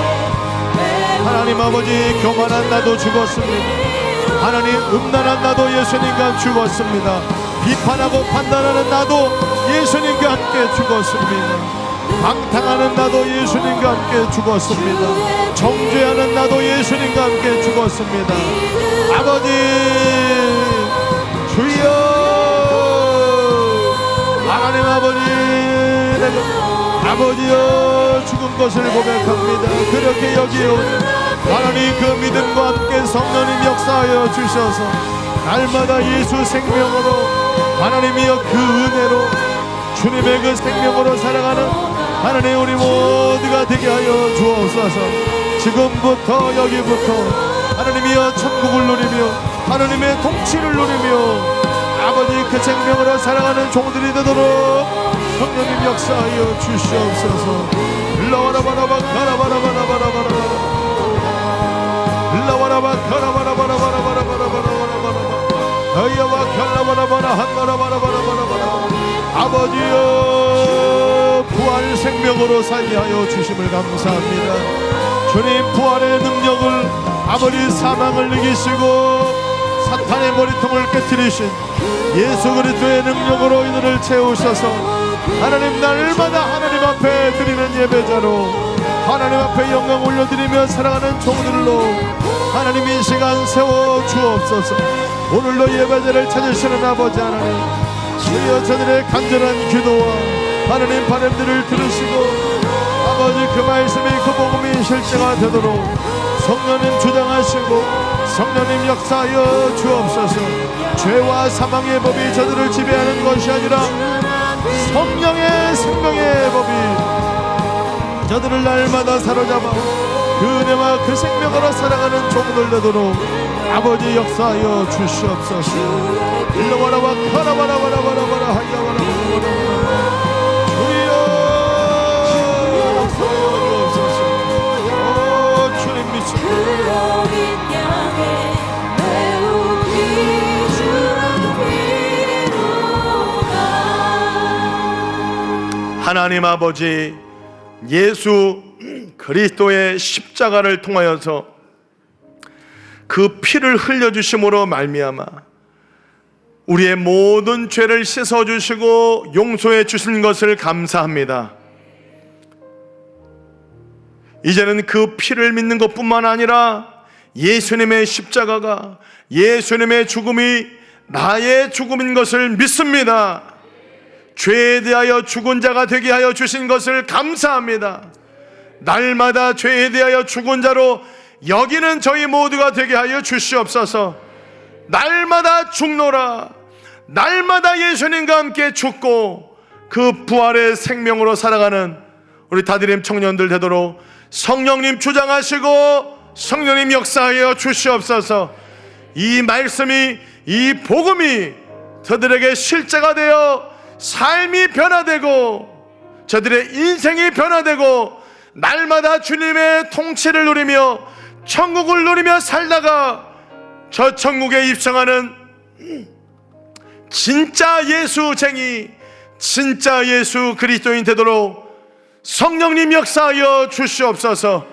하나님 아버지, 교만한 나도 죽었습니다. 하나님, 음란한 나도 예수님과 죽었습니다. 비판하고 판단하는 나도 예수님과 함께 죽었습니다. 방탕하는 나도 예수님과 함께 죽었습니다. 정죄하는 나도 예수님과 함께 죽었습니다. 아버지, 주여, 하나님 아버지, 내가 아버지여 죽은 것을 고백합니다. 그렇게 여기에 하나님, 그 믿음과 함께 성령님 역사하여 주셔서 날마다 예수 생명으로, 하나님이여 그 은혜로 주님의 그 생명으로 살아가는 하나님 우리 모두가 되게 하여 주옵소서. 지금부터 여기부터 하나님이여 천국을 누리며 하나님의 통치를 누리며 아버지 그 생명으로 살아가는 종들이 되도록 성령님 역사하여 주시옵소서. 일러와라바라바 가라바라바라바라바라바라 일러와라바 가라바라바라바라바라바라바라바라 아이야와 갈라바라바라 한가라바라바라바라바라 아버지여, 부활 생명으로 살게 하여 주심을 감사합니다. 주님, 부활의 능력을 아버지 사망을 이기시고 사탄의 머리통을 깨뜨리신 예수 그리스도의 능력으로 이들을 채우셔서 하나님 날마다 하나님 앞에 드리는 예배자로 하나님 앞에 영광 올려드리며 살아가는 종들로 하나님 이 시간 세워 주옵소서. 오늘도 예배자를 찾으시는 아버지 하나님, 주여 저들의 간절한 기도와 하나님 바람들을 들으시고 아버지 그 말씀이 그 복음이 실제가 되도록 성령님 주장하시고 성령님 역사하여 주옵소서. 죄와 사망의 법이 저들을 지배하는 것이 아니라 성령의 생명의 법이 저들을 날마다 사로잡아 그 은혜와 그 생명으로 살아가는 종들 되도록 아버지 역사하여 주시옵소서. 일러와라와 카라바라바라바라바라 하야바라바라바라 주여 역사하여 주옵소서. 오 주님 믿습니다. 그 어린 양의 매우 귀중한 피로가 하나님 아버지, 예수 그리스도의 십자가를 통하여서 그 피를 흘려주심으로 말미암아 우리의 모든 죄를 씻어주시고 용서해 주신 것을 감사합니다. 이제는 그 피를 믿는 것뿐만 아니라 예수님의 십자가가, 예수님의 죽음이 나의 죽음인 것을 믿습니다. 죄에 대하여 죽은 자가 되게 하여 주신 것을 감사합니다. 날마다 죄에 대하여 죽은 자로 여기는 저희 모두가 되게 하여 주시옵소서. 날마다 죽노라. 날마다 예수님과 함께 죽고 그 부활의 생명으로 살아가는 우리 다드림 청년들 되도록 성령님 주장하시고 성령님 역사하여 주시옵소서. 이 말씀이, 이 복음이 저들에게 실제가 되어 삶이 변화되고 저들의 인생이 변화되고 날마다 주님의 통치를 누리며 천국을 누리며 살다가 저 천국에 입성하는 진짜 예수쟁이, 진짜 예수 그리스도인 되도록 성령님 역사하여 주시옵소서.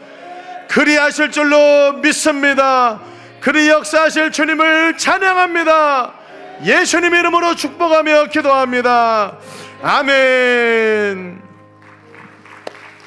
그리하실 줄로 믿습니다. 그리 역사하실 주님을 찬양합니다. 예수님 이름으로 축복하며 기도합니다. 아멘.